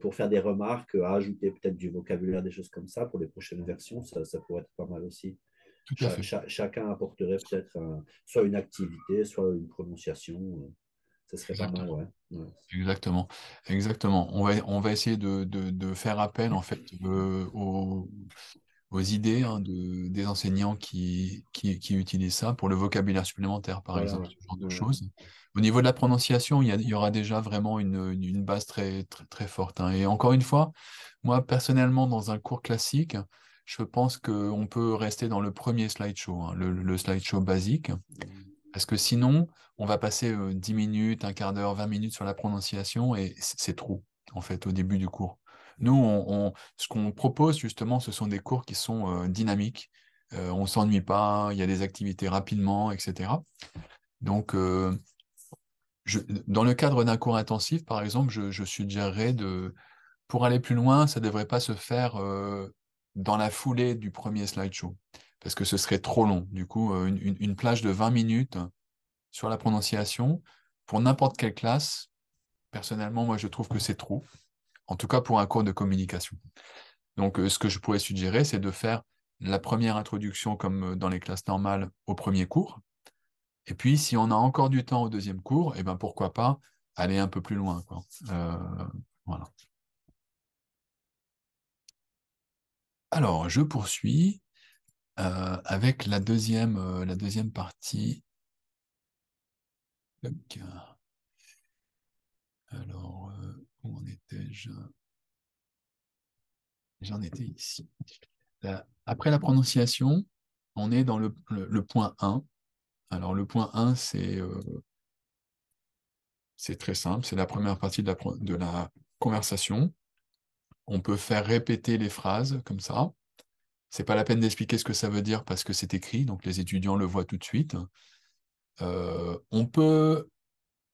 pour faire des remarques, à ajouter peut-être du vocabulaire, des choses comme ça pour les prochaines versions, ça pourrait être pas mal aussi. tout à fait. Chacun apporterait peut-être soit une activité, soit une prononciation. Ça serait pas mal, Exactement. ouais. Ouais. Exactement. Exactement. On va essayer de faire appel en fait aux idées hein, des enseignants qui utilisent ça pour le vocabulaire supplémentaire, par Voilà, exemple, ouais. ce genre de Ouais. choses. Au niveau de la prononciation, il y aura déjà vraiment une base très forte, hein. Et encore une fois, moi, personnellement, dans un cours classique, je pense qu'on peut rester dans le premier slideshow, hein, le slideshow basique, parce que sinon, on va passer 10 minutes, un quart d'heure, 20 minutes sur la prononciation, et c'est trop, en fait, au début du cours. Nous, ce qu'on propose, justement, ce sont des cours qui sont dynamiques. On s'ennuie pas, il y a des activités rapidement, etc. Donc, dans le cadre d'un cours intensif, par exemple, je suggérerais pour aller plus loin, ça ne devrait pas se faire dans la foulée du premier slideshow, parce que ce serait trop long. Du coup, une plage de 20 minutes sur la prononciation, pour n'importe quelle classe, personnellement, moi, je trouve que c'est trop, en tout cas pour un cours de communication. Donc, ce que je pourrais suggérer, c'est de faire la première introduction comme dans les classes normales au premier cours. Et puis, si on a encore du temps au deuxième cours, eh ben, pourquoi pas aller un peu plus loin, quoi. Voilà. Alors, je poursuis avec la deuxième partie. Donc, alors, où en étais-je? J'en étais ici. Après la prononciation, on est dans le point 1. Alors, le point 1, c'est très simple, c'est la première partie de la conversation. On peut faire répéter les phrases comme ça. C'est pas la peine d'expliquer ce que ça veut dire parce que c'est écrit, donc les étudiants le voient tout de suite. On peut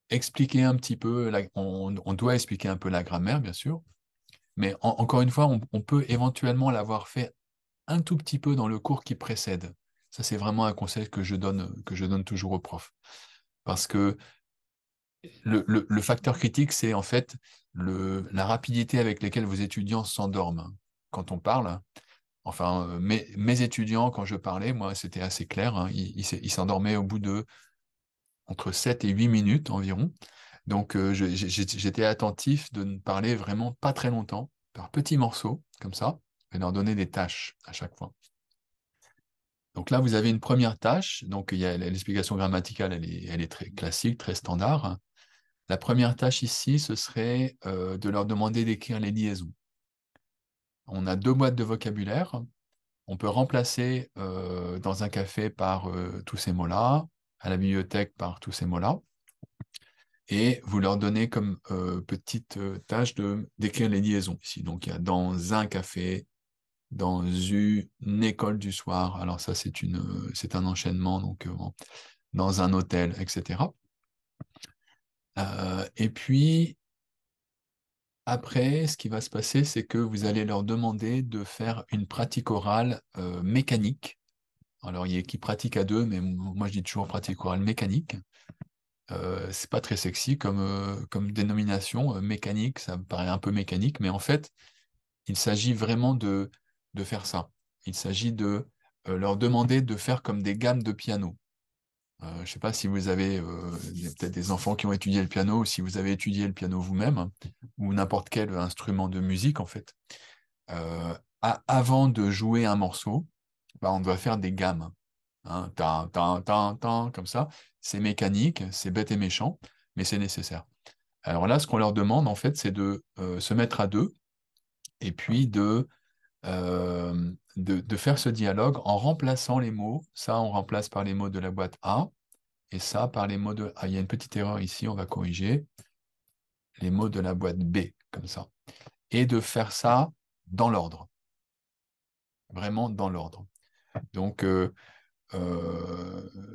expliquer un petit peu, on doit expliquer un peu la grammaire, bien sûr, mais encore une fois, on peut éventuellement l'avoir fait un tout petit peu dans le cours qui précède. Ça, c'est vraiment un conseil que je donne toujours aux profs. Parce que le facteur critique, c'est en fait la rapidité avec laquelle vos étudiants s'endorment quand on parle. Enfin, mes étudiants, quand je parlais, moi, c'était assez clair, hein, ils s'endormaient au bout de entre 7 et 8 minutes environ. Donc, j'étais attentif de ne parler vraiment pas très longtemps, par petits morceaux, comme ça, et leur donner des tâches à chaque fois. Donc là, vous avez une première tâche. Donc, il y a l'explication grammaticale, elle est très classique, très standard. La première tâche ici, ce serait de leur demander d'écrire les liaisons. On a deux boîtes de vocabulaire. On peut remplacer dans un café par tous ces mots-là, à la bibliothèque par tous ces mots-là, et vous leur donnez comme petite tâche d'écrire les liaisons ici. Donc, il y a dans un café, dans une école du soir. Alors ça, c'est un enchaînement, donc dans un hôtel, etc. Et puis, après, ce qui va se passer, c'est que vous allez leur demander de faire une pratique orale mécanique. Alors, il y a qui pratique à deux, mais moi, je dis toujours pratique orale mécanique. C'est pas très sexy comme dénomination. Mécanique, ça me paraît un peu mécanique, mais en fait, il s'agit vraiment de faire ça. Il s'agit de leur demander de faire comme des gammes de piano. Je ne sais pas si vous avez il y a peut-être des enfants qui ont étudié le piano, ou si vous avez étudié le piano vous-même, hein, ou n'importe quel instrument de musique, en fait. Avant de jouer un morceau, bah, on doit faire des gammes. Hein, tan, tan, tan, tan, comme ça. C'est mécanique, c'est bête et méchant, mais c'est nécessaire. Alors là, ce qu'on leur demande, en fait, c'est de se mettre à deux et puis de faire ce dialogue en remplaçant les mots. Ça, on remplace par les mots de la boîte A, et ça par les mots de... Ah, il y a une petite erreur ici, on va corriger. Les mots de la boîte B, comme ça. Et de faire ça dans l'ordre. Vraiment dans l'ordre. Donc,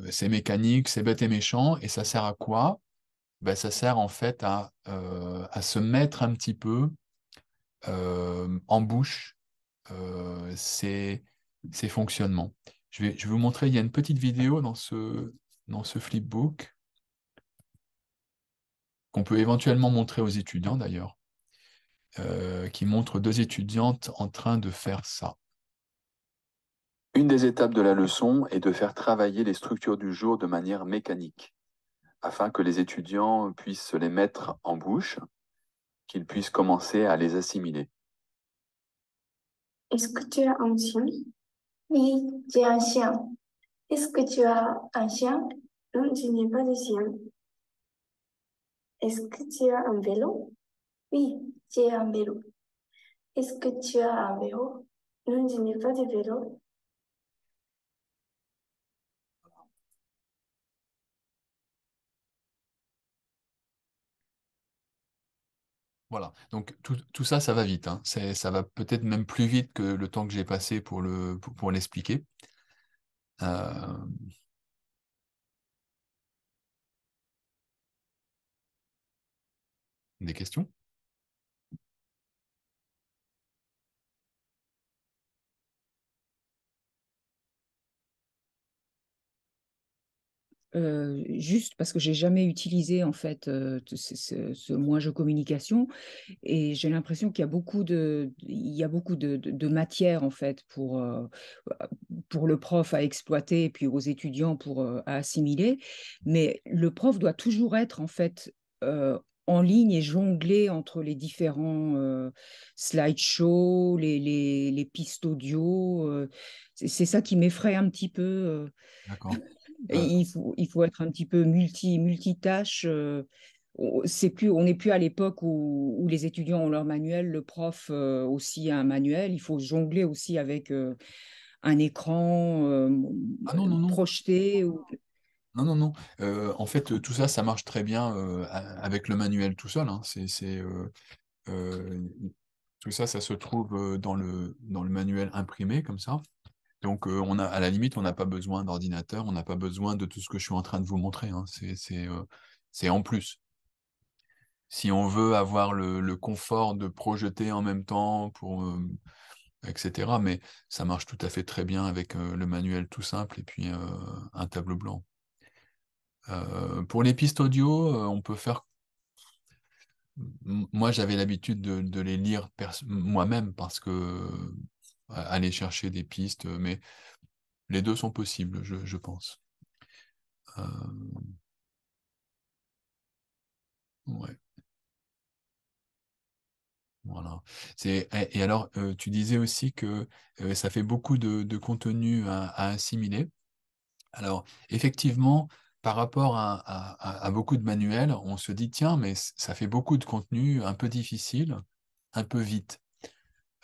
c'est mécanique, c'est bête et méchant, et ça sert à quoi? Ben, ça sert en fait à se mettre un petit peu en bouche ces fonctionnements. Je vais vous montrer, il y a une petite vidéo dans ce flipbook qu'on peut éventuellement montrer aux étudiants d'ailleurs, qui montre deux étudiantes en train de faire ça. Une des étapes de la leçon est de faire travailler les structures du jour de manière mécanique, afin que les étudiants puissent se les mettre en bouche, qu'ils puissent commencer à les assimiler. Est-ce que tu as un chien? Oui, j'ai un chien. Est-ce que tu as un chien? Non, je n'ai pas de chien. Est-ce que tu as un vélo? Oui, j'ai un vélo. Est-ce que tu as un vélo? Non, je n'ai pas de vélo. Voilà, donc tout ça, ça va vite, hein. Ça va peut-être même plus vite que le temps que j'ai passé pour l'expliquer. Euh, des questions? Juste parce que j'ai jamais utilisé en fait ce moi-je communication et j'ai l'impression qu'il y a beaucoup de matière en fait pour le prof à exploiter et puis aux étudiants à assimiler, mais le prof doit toujours être en fait en ligne et jongler entre les différents slideshows, les pistes audio. C'est ça qui m'effraie un petit peu. D'accord. Il faut être un petit peu multitâche. On n'est plus à l'époque où les étudiants ont leur manuel, le prof aussi a un manuel. Il faut jongler aussi avec un écran Ah non, non, non. projeté. Non, non, non. En fait, tout ça, ça marche très bien avec le manuel tout seul, hein. Euh, tout ça, ça se trouve dans le manuel imprimé comme ça. Donc, à la limite, on n'a pas besoin d'ordinateur, on n'a pas besoin de tout ce que je suis en train de vous montrer, hein. C'est en plus. Si on veut avoir le confort de projeter en même temps, etc. Mais ça marche tout à fait très bien avec le manuel tout simple et puis un tableau blanc. Pour les pistes audio, on peut faire. Moi, j'avais l'habitude de les lire moi-même parce que aller chercher des pistes, mais les deux sont possibles, je pense. Euh, ouais, voilà. Et alors, tu disais aussi que ça fait beaucoup de contenu à assimiler. Alors, effectivement, par rapport à beaucoup de manuels, on se dit, tiens, mais ça fait beaucoup de contenu un peu difficile, un peu vite.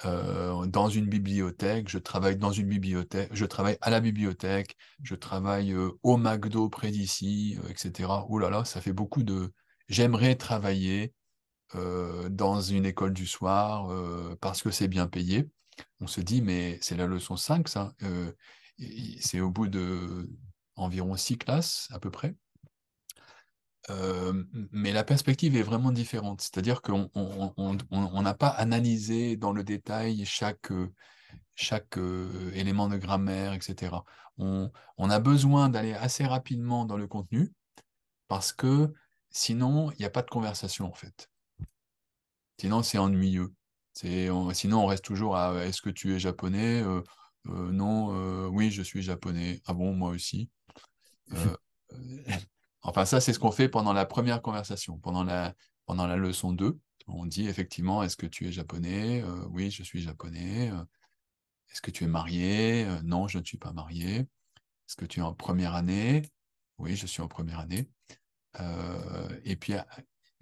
Dans une bibliothèque, je travaille dans une bibliothèque, je travaille à la bibliothèque, je travaille au McDo près d'ici, etc. Oh là là, ça fait beaucoup de. J'aimerais travailler dans une école du soir parce que c'est bien payé. On se dit, mais c'est la leçon 5 ça. C'est au bout de environ 6 classes à peu près. Mais la perspective est vraiment différente. C'est-à-dire qu'on n'a pas analysé dans le détail chaque élément de grammaire, etc. On a besoin d'aller assez rapidement dans le contenu parce que sinon, il n'y a pas de conversation en fait. Sinon, c'est ennuyeux. Sinon, on reste toujours à est-ce que tu es japonais? Non, oui, je suis japonais. Ah bon, moi aussi. Euh, euh, enfin, ça, c'est ce qu'on fait pendant la première conversation. Pendant la leçon 2, on dit effectivement, est-ce que tu es japonais? Oui, je suis japonais. Est-ce que tu es marié? Non, je ne suis pas marié. Est-ce que tu es en première année? Oui, je suis en première année. Et puis,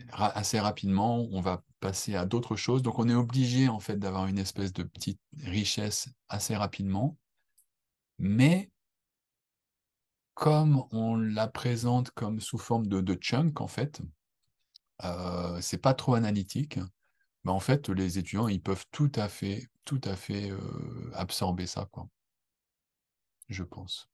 assez rapidement, on va passer à d'autres choses. Donc, on est obligé, en fait, d'avoir une espèce de petite richesse assez rapidement. Mais comme on la présente comme sous forme de chunk, en fait, c'est pas trop analytique. Mais en fait, les étudiants, ils peuvent tout à fait absorber ça, quoi, je pense.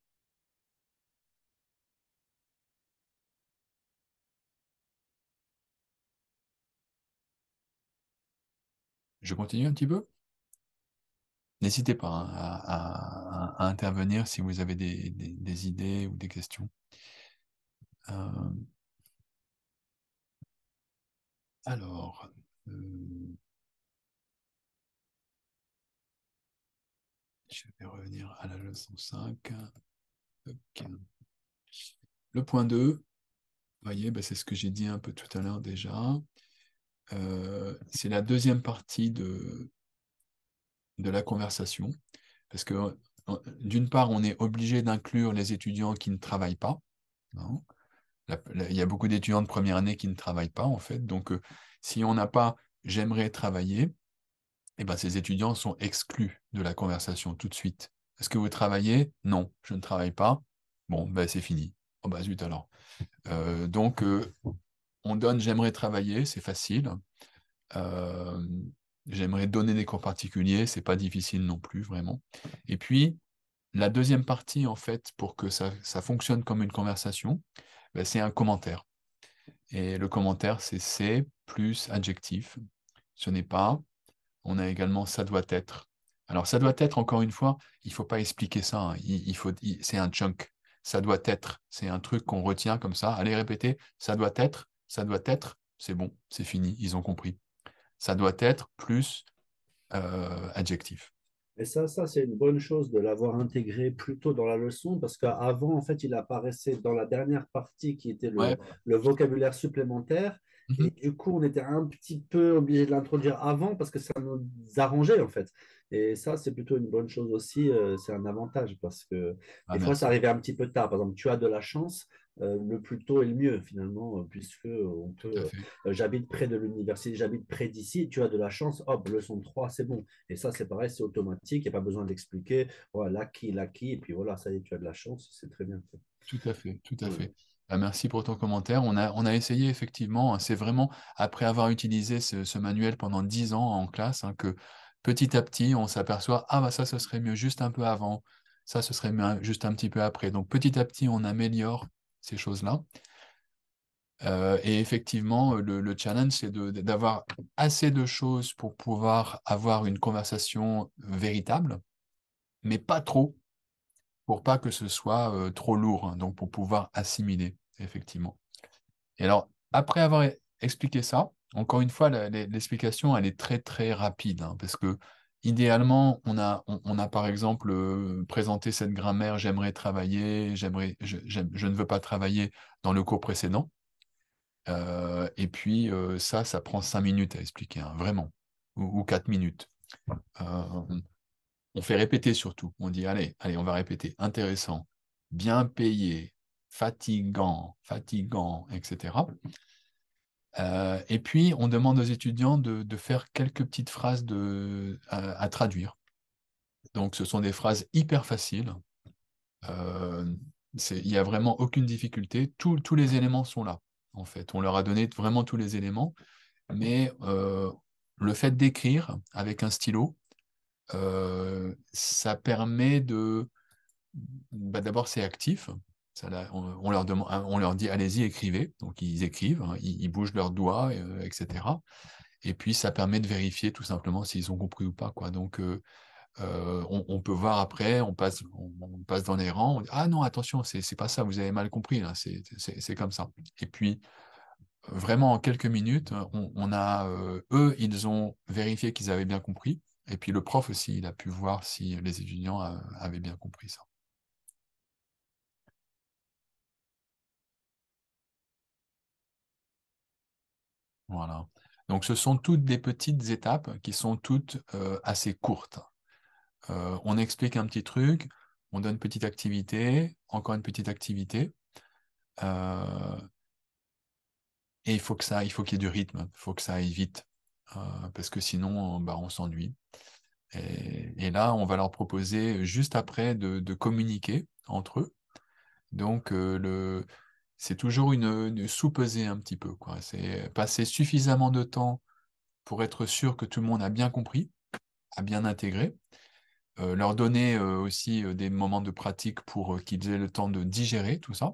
Je continue un petit peu? N'hésitez pas hein, à intervenir si vous avez des idées ou des questions. Euh, alors, euh, je vais revenir à la leçon 5. Ok. Le point 2, vous voyez, bah, c'est ce que j'ai dit un peu tout à l'heure déjà. C'est la deuxième partie de la conversation, parce que d'une part, on est obligé d'inclure les étudiants qui ne travaillent pas. Hein. Il y a beaucoup d'étudiants de première année qui ne travaillent pas, en fait. Donc, si on n'a pas « j'aimerais travailler », eh ben, ces étudiants sont exclus de la conversation tout de suite. Est-ce que vous travaillez? Non, je ne travaille pas. Bon, ben, c'est fini. Oh bah zut alors. Donc, on donne « j'aimerais travailler », c'est facile. Euh, j'aimerais donner des cours particuliers, c'est pas difficile non plus, vraiment. Et puis, la deuxième partie, en fait, pour que ça fonctionne comme une conversation, ben, c'est un commentaire. Et le commentaire, c'est « plus adjectif ». Ce n'est pas. On a également « ça doit être ». Alors, ça doit être, encore une fois, il ne faut pas expliquer ça. Hein. C'est un chunk. Ça doit être. C'est un truc qu'on retient comme ça. Allez répéter. Ça doit être. Ça doit être. C'est bon. C'est fini. Ils ont compris. Ça doit être plus adjectif. Et ça c'est une bonne chose de l'avoir intégré plus tôt dans la leçon, parce qu'avant, en fait, il apparaissait dans la dernière partie qui était Ouais. le vocabulaire supplémentaire. Et Mhm. du coup, on était un petit peu obligé de l'introduire avant parce que ça nous arrangeait, en fait. Et ça, c'est plutôt une bonne chose aussi. C'est un avantage parce que Ah, des fois, ça merci. arrivait un petit peu tard. Par exemple, tu as de la chance. Le plus tôt est le mieux, finalement, puisque on Tout à peut. fait. J'habite près de l'université, j'habite près d'ici, tu as de la chance, hop, leçon 3 c'est bon. Et ça, c'est pareil, c'est automatique, il n'y a pas besoin d'expliquer. Voilà, l'acquis, et puis voilà, ça y est, tu as de la chance, c'est très bien. Tout à fait. Tout à Ouais. fait. Ah, merci pour ton commentaire. On a essayé effectivement, hein, c'est vraiment après avoir utilisé ce manuel pendant 10 ans en classe, hein, que petit à petit, on s'aperçoit, ah bah ça, ce serait mieux juste un peu avant, ça, ce serait mieux juste un petit peu après. Donc petit à petit, on améliore ces choses-là. Et effectivement, le challenge, c'est d'avoir assez de choses pour pouvoir avoir une conversation véritable, mais pas trop, pour pas que ce soit trop lourd, hein, donc pour pouvoir assimiler, effectivement. Et alors, après avoir expliqué ça, encore une fois, l'explication, elle est très, très rapide, hein, parce que idéalement, on a par exemple présenté cette grammaire, j'aimerais travailler, je ne veux pas travailler dans le cours précédent. Et puis, ça prend 5 minutes à expliquer, hein, vraiment, ou 4 minutes. Euh, on fait répéter surtout. On dit, allez, on va répéter. Intéressant, bien payé, fatigant, fatigant, etc. Et puis, on demande aux étudiants de faire quelques petites phrases à traduire. Donc, ce sont des phrases hyper faciles. Euh, il n'y a vraiment aucune difficulté. Tous les éléments sont là, en fait. On leur a donné vraiment tous les éléments. Mais le fait d'écrire avec un stylo, ça permet de... Bah, d'abord, c'est actif. On leur dit, allez-y, écrivez. Donc, ils écrivent, hein, ils bougent leurs doigts, etc. Et puis, ça permet de vérifier tout simplement s'ils ont compris ou pas, quoi. Donc, on peut voir après, on passe dans les rangs, on dit, ah non, attention, c'est pas ça, vous avez mal compris, là, c'est comme ça. Et puis, vraiment, en quelques minutes, eux, ils ont vérifié qu'ils avaient bien compris. Et puis, le prof aussi, il a pu voir si les étudiants avaient bien compris ça. Voilà. Donc, ce sont toutes des petites étapes qui sont toutes assez courtes. On explique un petit truc, on donne une petite activité, encore une petite activité, euh, et il faut qu'il y ait du rythme, il faut que ça aille vite, parce que sinon, bah, on s'ennuie. Et là, on va leur proposer juste après de communiquer entre eux. Donc, c'est toujours une sous-peser un petit peu, quoi. C'est passer suffisamment de temps pour être sûr que tout le monde a bien compris, a bien intégré. Leur donner aussi des moments de pratique pour qu'ils aient le temps de digérer tout ça.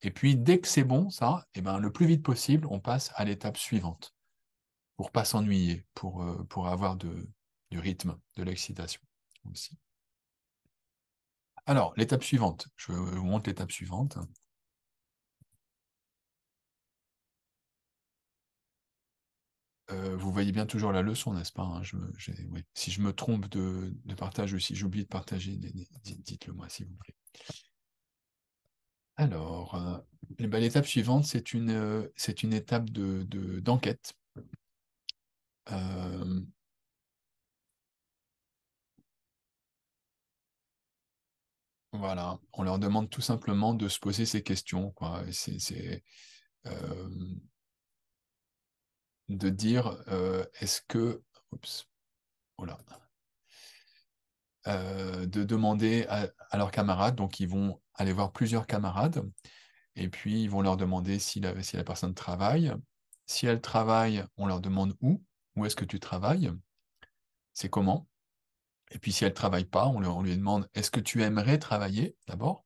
Et puis, dès que c'est bon, ça, eh ben, le plus vite possible, on passe à l'étape suivante pour pas s'ennuyer, pour avoir du rythme, de l'excitation aussi. Alors, l'étape suivante, je vous montre l'étape suivante. Vous voyez bien toujours la leçon, n'est-ce pas, hein, oui. Si je me trompe de partage ou si j'oublie de partager, dites-le moi, s'il vous plaît. Alors, ben, l'étape suivante, c'est une étape d'enquête. Voilà, on leur demande tout simplement de se poser ces questions, quoi. Et euh, de dire est-ce que, oups, voilà, de demander à leurs camarades, donc ils vont aller voir plusieurs camarades, et puis ils vont leur demander si la personne travaille. Si elle travaille, on leur demande où est-ce que tu travailles, c'est comment. Et puis si elle ne travaille pas, on lui demande est-ce que tu aimerais travailler d'abord?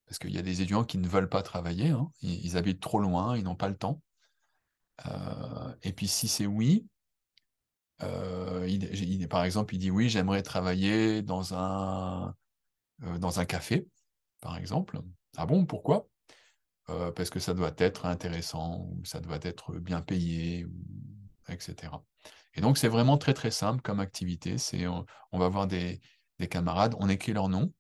Parce qu'il y a des étudiants qui ne veulent pas travailler, hein. Ils habitent trop loin, ils n'ont pas le temps. Et puis si c'est oui, par exemple, il dit oui, j'aimerais travailler dans un café, par exemple. Ah bon, pourquoi? Parce que ça doit être intéressant, ou ça doit être bien payé, etc. Et donc, c'est vraiment très, très simple comme activité. On va voir des camarades, on écrit leur nom.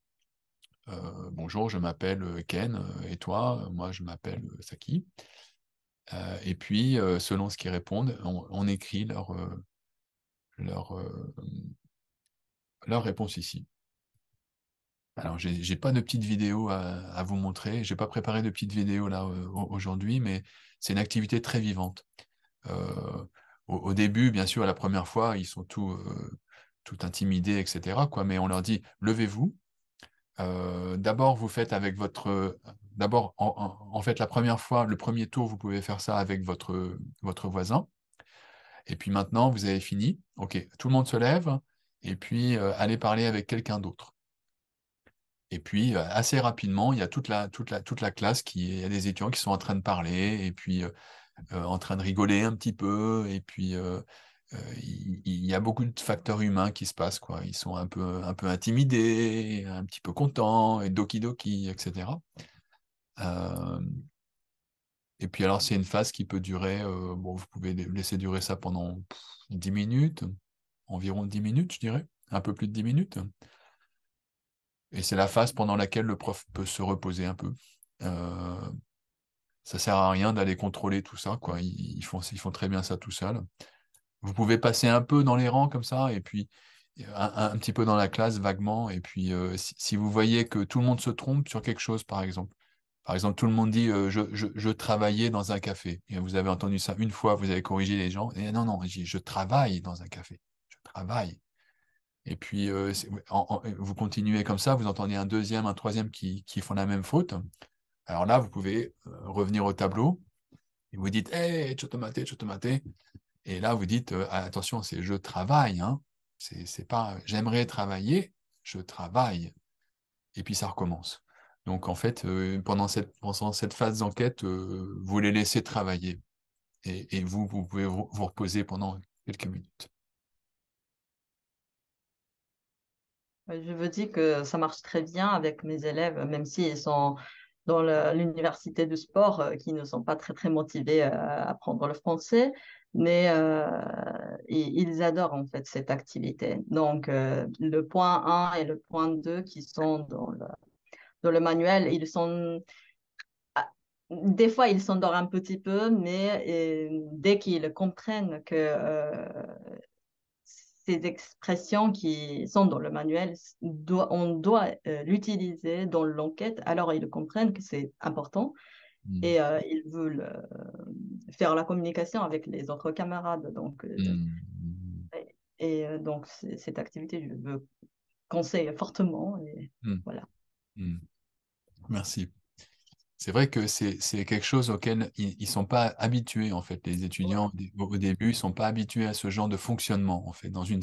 Bonjour, je m'appelle Ken, et toi? Moi, je m'appelle Saki. Et puis, selon ce qu'ils répondent, on écrit leur, euh, leur réponse ici. Alors, j'ai pas de petite vidéo à vous montrer. J'ai pas préparé de petite vidéo là aujourd'hui, mais c'est une activité très vivante. Euh, au début, bien sûr, la première fois, ils sont tout intimidés, etc., quoi, mais on leur dit, levez-vous. D'abord, vous faites avec votre. D'abord, en fait, la première fois, le premier tour, vous pouvez faire ça avec votre voisin. Et puis maintenant, vous avez fini. OK, tout le monde se lève. Et puis, allez parler avec quelqu'un d'autre. Et puis, assez rapidement, il y a toute la classe il y a des étudiants qui sont en train de parler, et puis en train de rigoler un petit peu. Et puis, il y a beaucoup de facteurs humains qui se passent, quoi. Ils sont un peu intimidés, un petit peu contents, et doki doki, etc. Euh, et puis alors, c'est une phase qui peut durer, bon, vous pouvez laisser durer ça pendant 10 minutes, environ 10 minutes, je dirais, un peu plus de 10 minutes. Et c'est la phase pendant laquelle le prof peut se reposer un peu. Euh, Ça sert à rien d'aller contrôler tout ça, quoi. Ils font très bien ça tout seuls. Vous pouvez passer un peu dans les rangs comme ça, et puis un petit peu dans la classe vaguement, et puis si vous voyez que tout le monde se trompe sur quelque chose, par exemple. Par exemple, tout le monde dit je travaillais dans un café. Et vous avez entendu ça une fois, vous avez corrigé les gens. Et non, non, je travaille dans un café. Je travaille. Et puis vous continuez comme ça, vous entendez un deuxième, un troisième qui font la même faute. Alors là, vous pouvez revenir au tableau et vous dites hey, chotomate, chotomate. Et là, vous dites attention, c'est je travaille, hein. C'est pas j'aimerais travailler, je travaille. Et puis ça recommence. Donc en fait, pendant cette phase d'enquête, vous les laissez travailler. Et vous pouvez vous reposer pendant quelques minutes. Je veux dire que ça marche très bien avec mes élèves, même s'ils sont dans l'université du sport, qui ne sont pas très, très motivés à apprendre le français, mais ils adorent en fait cette activité. Donc, le point 1 et le point 2 qui sont dans le manuel, ils sont des fois, ils s'endorment un petit peu, mais dès qu'ils comprennent que ces expressions qui sont dans le manuel, on doit l'utiliser dans l'enquête, alors ils comprennent que c'est important Mm. et ils veulent faire la communication avec les autres camarades. Donc, Mm. donc cette activité, je veux conseiller fortement. Et Mm. voilà. Mm. Merci. C'est vrai que c'est quelque chose auquel ils sont pas habitués, en fait. Les étudiants, au début, ils sont pas habitués à ce genre de fonctionnement, en fait. Dans une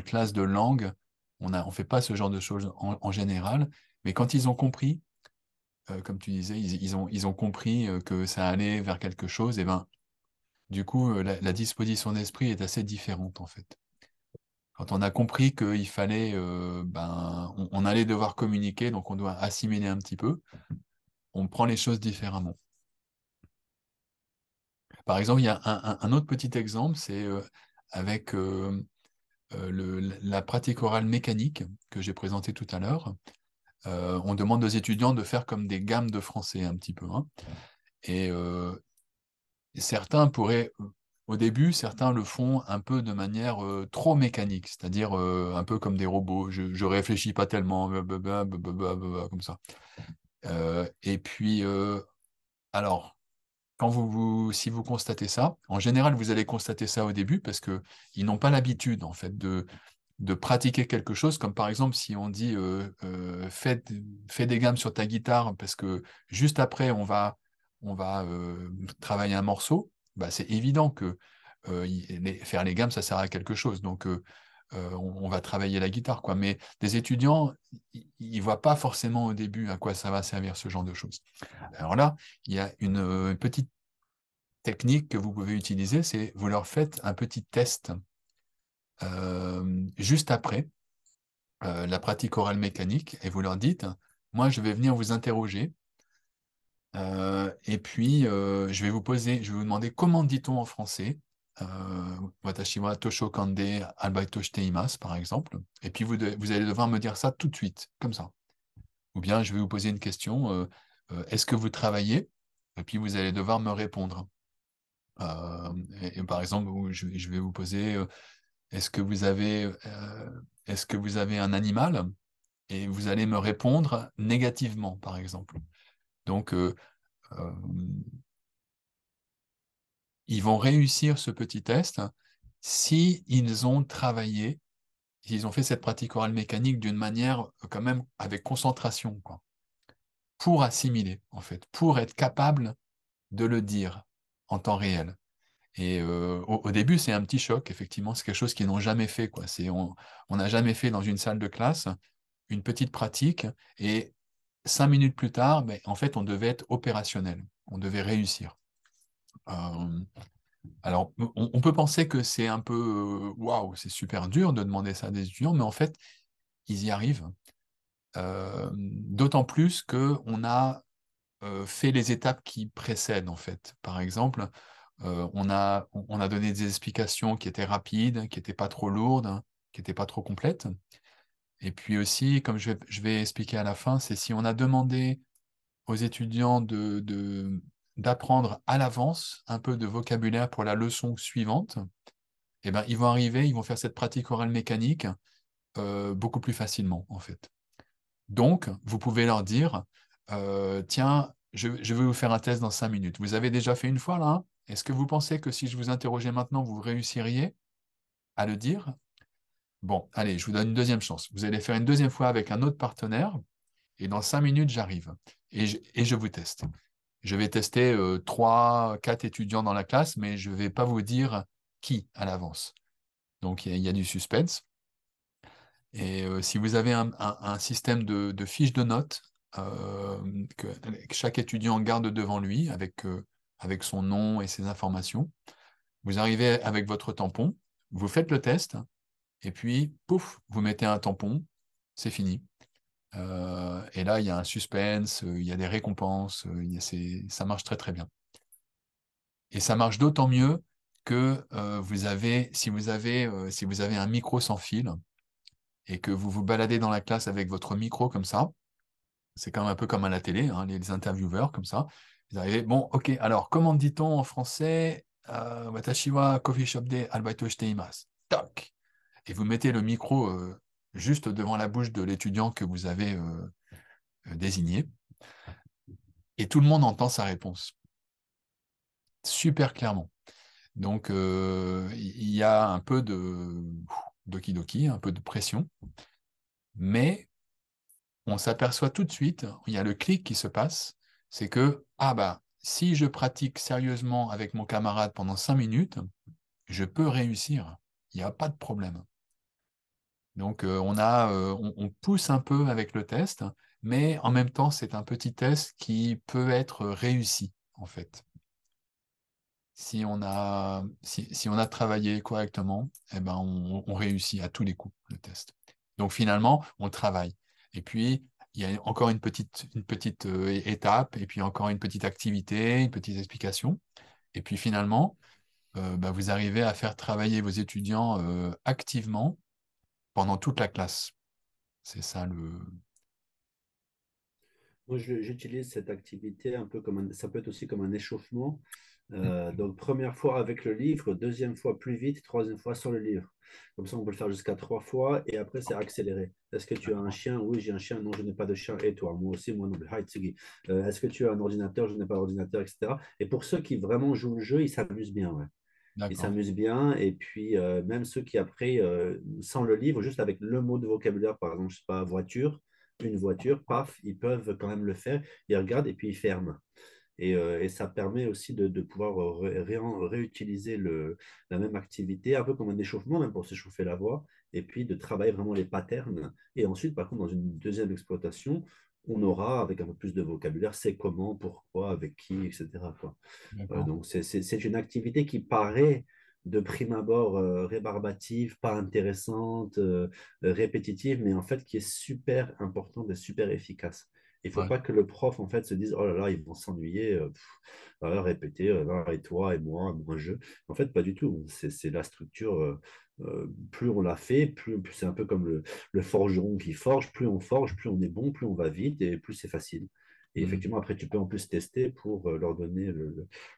classe de langue, on fait pas ce genre de choses en général. Mais quand ils ont compris, comme tu disais, ils ont compris que ça allait vers quelque chose, et ben, du coup, la disposition d'esprit est assez différente, en fait. Quand on a compris qu'il fallait, on allait devoir communiquer, donc on doit assimiler un petit peu, on prend les choses différemment. Par exemple, il y a un autre petit exemple, c'est avec la pratique orale mécanique que j'ai présentée tout à l'heure. On demande aux étudiants de faire comme des gammes de français un petit peu, hein. Et certains pourraient au début, certains le font un peu de manière trop mécanique, c'est-à-dire un peu comme des robots. Je réfléchis pas tellement, comme ça. Et puis, alors, si vous constatez ça, en général, vous allez constater ça au début parce que ils n'ont pas l'habitude, en fait, de pratiquer quelque chose, comme par exemple si on dit fais des gammes sur ta guitare parce que juste après on va travailler un morceau, bah, c'est évident que faire les gammes ça sert à quelque chose. Donc on va travailler la guitare, quoi. Mais des étudiants, ils voient pas forcément au début à quoi ça va servir ce genre de choses. Alors là, il y a une petite technique que vous pouvez utiliser, c'est vous leur faites un petit test juste après la pratique orale mécanique et vous leur dites, moi je vais venir vous interroger et puis je vais vous demander comment dit-on en français Watashi wa Tosho Kande Albaito shite imasu, par exemple, et puis vous allez devoir me dire ça tout de suite, comme ça. Ou bien je vais vous poser une question, est-ce que vous travaillez? Et puis vous allez devoir me répondre. Et par exemple, je vais vous poser, est-ce que vous avez, est-ce que vous avez un animal? Et vous allez me répondre négativement, par exemple. Donc, euh, ils vont réussir ce petit test si ils ont travaillé, s'ils ont fait cette pratique orale mécanique d'une manière quand même avec concentration, quoi, pour assimiler, en fait, pour être capable de le dire en temps réel. Et au début, c'est un petit choc, effectivement, c'est quelque chose qu'ils n'ont jamais fait, quoi. On n'a jamais fait dans une salle de classe une petite pratique et 5 minutes plus tard, ben, en fait, on devait être opérationnel, on devait réussir. Euh, alors, on peut penser que c'est un peu, waouh, c'est super dur de demander ça à des étudiants, mais en fait, ils y arrivent. D'autant plus que on a fait les étapes qui précèdent, en fait. Par exemple, on a donné des explications qui étaient rapides, qui n'étaient pas trop lourdes, hein, qui n'étaient pas trop complètes. Et puis aussi, comme je vais expliquer à la fin, c'est si on a demandé aux étudiants d'apprendre à l'avance un peu de vocabulaire pour la leçon suivante, eh ben, ils vont arriver, ils vont faire cette pratique orale mécanique beaucoup plus facilement, en fait. Donc, vous pouvez leur dire, tiens, je vais vous faire un test dans 5 minutes. Vous avez déjà fait une fois, là, hein? Est-ce que vous pensez que si je vous interrogeais maintenant, vous réussiriez à le dire? Bon, allez, je vous donne une deuxième chance. Vous allez faire une deuxième fois avec un autre partenaire, et dans 5 minutes, j'arrive. Et je vous teste. Je vais tester 3, 4 étudiants dans la classe, mais je ne vais pas vous dire qui à l'avance. Donc, il y a du suspense. Et si vous avez un système de fiches de notes que chaque étudiant garde devant lui avec son nom et ses informations, vous arrivez avec votre tampon, vous faites le test, et puis, pouf, vous mettez un tampon, c'est fini. Et là, il y a un suspense, il y a des récompenses, ça marche très très bien. Et ça marche d'autant mieux que si vous avez un micro sans fil et que vous vous baladez dans la classe avec votre micro comme ça, c'est quand même un peu comme à la télé, hein, les intervieweurs comme ça. Vous arrivez, bon, ok, alors comment dit-on en français Watashi wa coffee shop de albaito shite imasu. Toc. Et vous mettez le micro juste devant la bouche de l'étudiant que vous avez désigné, et tout le monde entend sa réponse super clairement. Donc, il y a un peu de doki-doki, un peu de pression, mais on s'aperçoit tout de suite, il y a le clic qui se passe, c'est que, ah bah, si je pratique sérieusement avec mon camarade pendant 5 minutes, je peux réussir. Il n'y a pas de problème. Donc, on pousse un peu avec le test, mais en même temps, c'est un petit test qui peut être réussi, en fait. Si on a travaillé correctement, eh ben on réussit à tous les coups le test. Donc finalement, on travaille. Et puis, il y a encore une petite étape, et puis encore une petite activité, une petite explication. Et puis finalement, bah, vous arrivez à faire travailler vos étudiants activement pendant toute la classe. C'est ça le... Moi, j'utilise cette activité un peu ça peut être aussi comme un échauffement. Donc, première fois avec le livre, deuxième fois plus vite, troisième fois sur le livre. Comme ça, on peut le faire jusqu'à 3 fois et après, c'est accéléré. Est-ce que tu as un chien? Oui, j'ai un chien. Non, je n'ai pas de chien. Et toi? Moi aussi, moi non plus. Hi, Tsugi. Est-ce que tu as un ordinateur? Je n'ai pas d'ordinateur, etc. Et pour ceux qui vraiment jouent le jeu, ils s'amusent bien. Ouais. Ils D'accord. s'amusent bien. Et puis, même ceux qui après, sans le livre, juste avec le mot de vocabulaire, par exemple, je sais pas, voiture, une voiture, paf, ils peuvent quand même le faire. Ils regardent et puis ils ferment. Et ça permet aussi de pouvoir réutiliser la même activité, un peu comme un échauffement, même pour s'échauffer la voix, et puis de travailler vraiment les patterns. Et ensuite, par contre, dans une deuxième exploitation, on aura, avec un peu plus de vocabulaire, c'est comment, pourquoi, avec qui, etc., quoi. D'accord. Donc, c'est une activité qui paraît de prime abord rébarbative, pas intéressante, répétitive, mais en fait qui est super importante et super efficace. Il ne faut Ouais. pas que le prof en fait se dise oh là là, ils vont s'ennuyer, répéter, et toi et moi je. En fait, pas du tout. C'est la structure. Plus on la fait, plus c'est un peu comme le forgeron qui forge. Plus on forge, plus on est bon, plus on va vite et plus c'est facile. Et Mhm. effectivement, après, tu peux en plus tester pour leur donner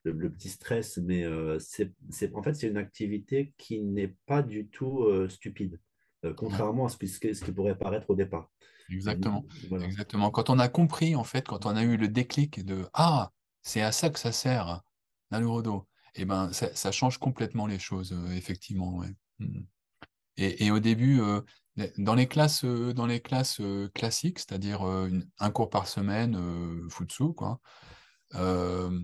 le petit stress. Mais en fait, c'est une activité qui n'est pas du tout stupide, Ouais. contrairement à ce qui pourrait paraître au départ. Exactement. Voilà. Exactement. Quand on a compris, en fait, quand on a eu le déclic de Ah, c'est à ça que ça sert, Naruhodo, eh ben, ça change complètement les choses, effectivement. Ouais. Mhm. Et au début, dans les classes classiques, c'est-à-dire un cours par semaine, Futsu, quoi, euh,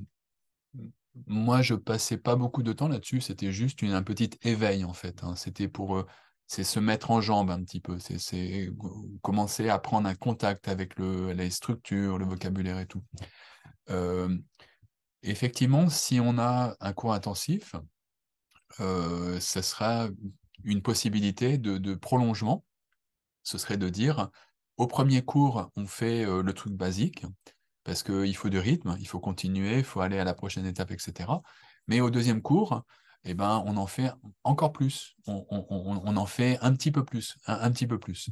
moi, je passais pas beaucoup de temps là-dessus. C'était juste un petit éveil, en fait, hein. C'était pour c'est se mettre en jambe un petit peu. C'est commencer à prendre un contact avec les structures, le vocabulaire et tout. Euh, Effectivement, si on a un cours intensif, ça sera une possibilité de prolongement. Ce serait de dire, au premier cours, on fait le truc basique, parce qu'il faut du rythme, il faut continuer, il faut aller à la prochaine étape, etc. Mais au deuxième cours, eh ben, on en fait encore plus. On en fait un petit peu plus, un petit peu plus.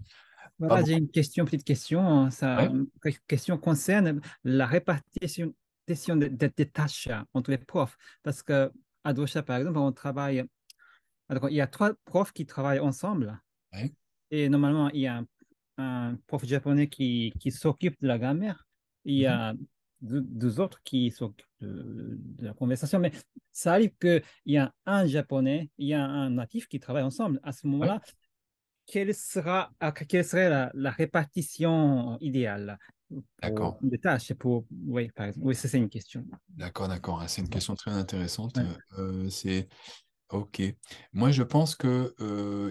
Pas Voilà, j'ai beaucoup. une question, petite question. Ça, Ouais, question concerne la répartition des tâches entre les profs. Parce que à Dosha, par exemple, on travaille. Alors, il y a trois profs qui travaillent ensemble. ouais, Et normalement, il y a un prof japonais qui s'occupe de la grammaire. Il y mhm, a deux autres qui s'occupent de la conversation. Mais ça arrive qu'il y a un japonais, il y a un natif qui travaillent ensemble. À ce ouais, moment-là, quelle serait la répartition idéale pour d'accord. les tâches oui, par exemple. Oui, ça, c'est une question. D'accord, d'accord. Ah, c'est une question très intéressante. Ouais, C'est OK. Moi, je pense que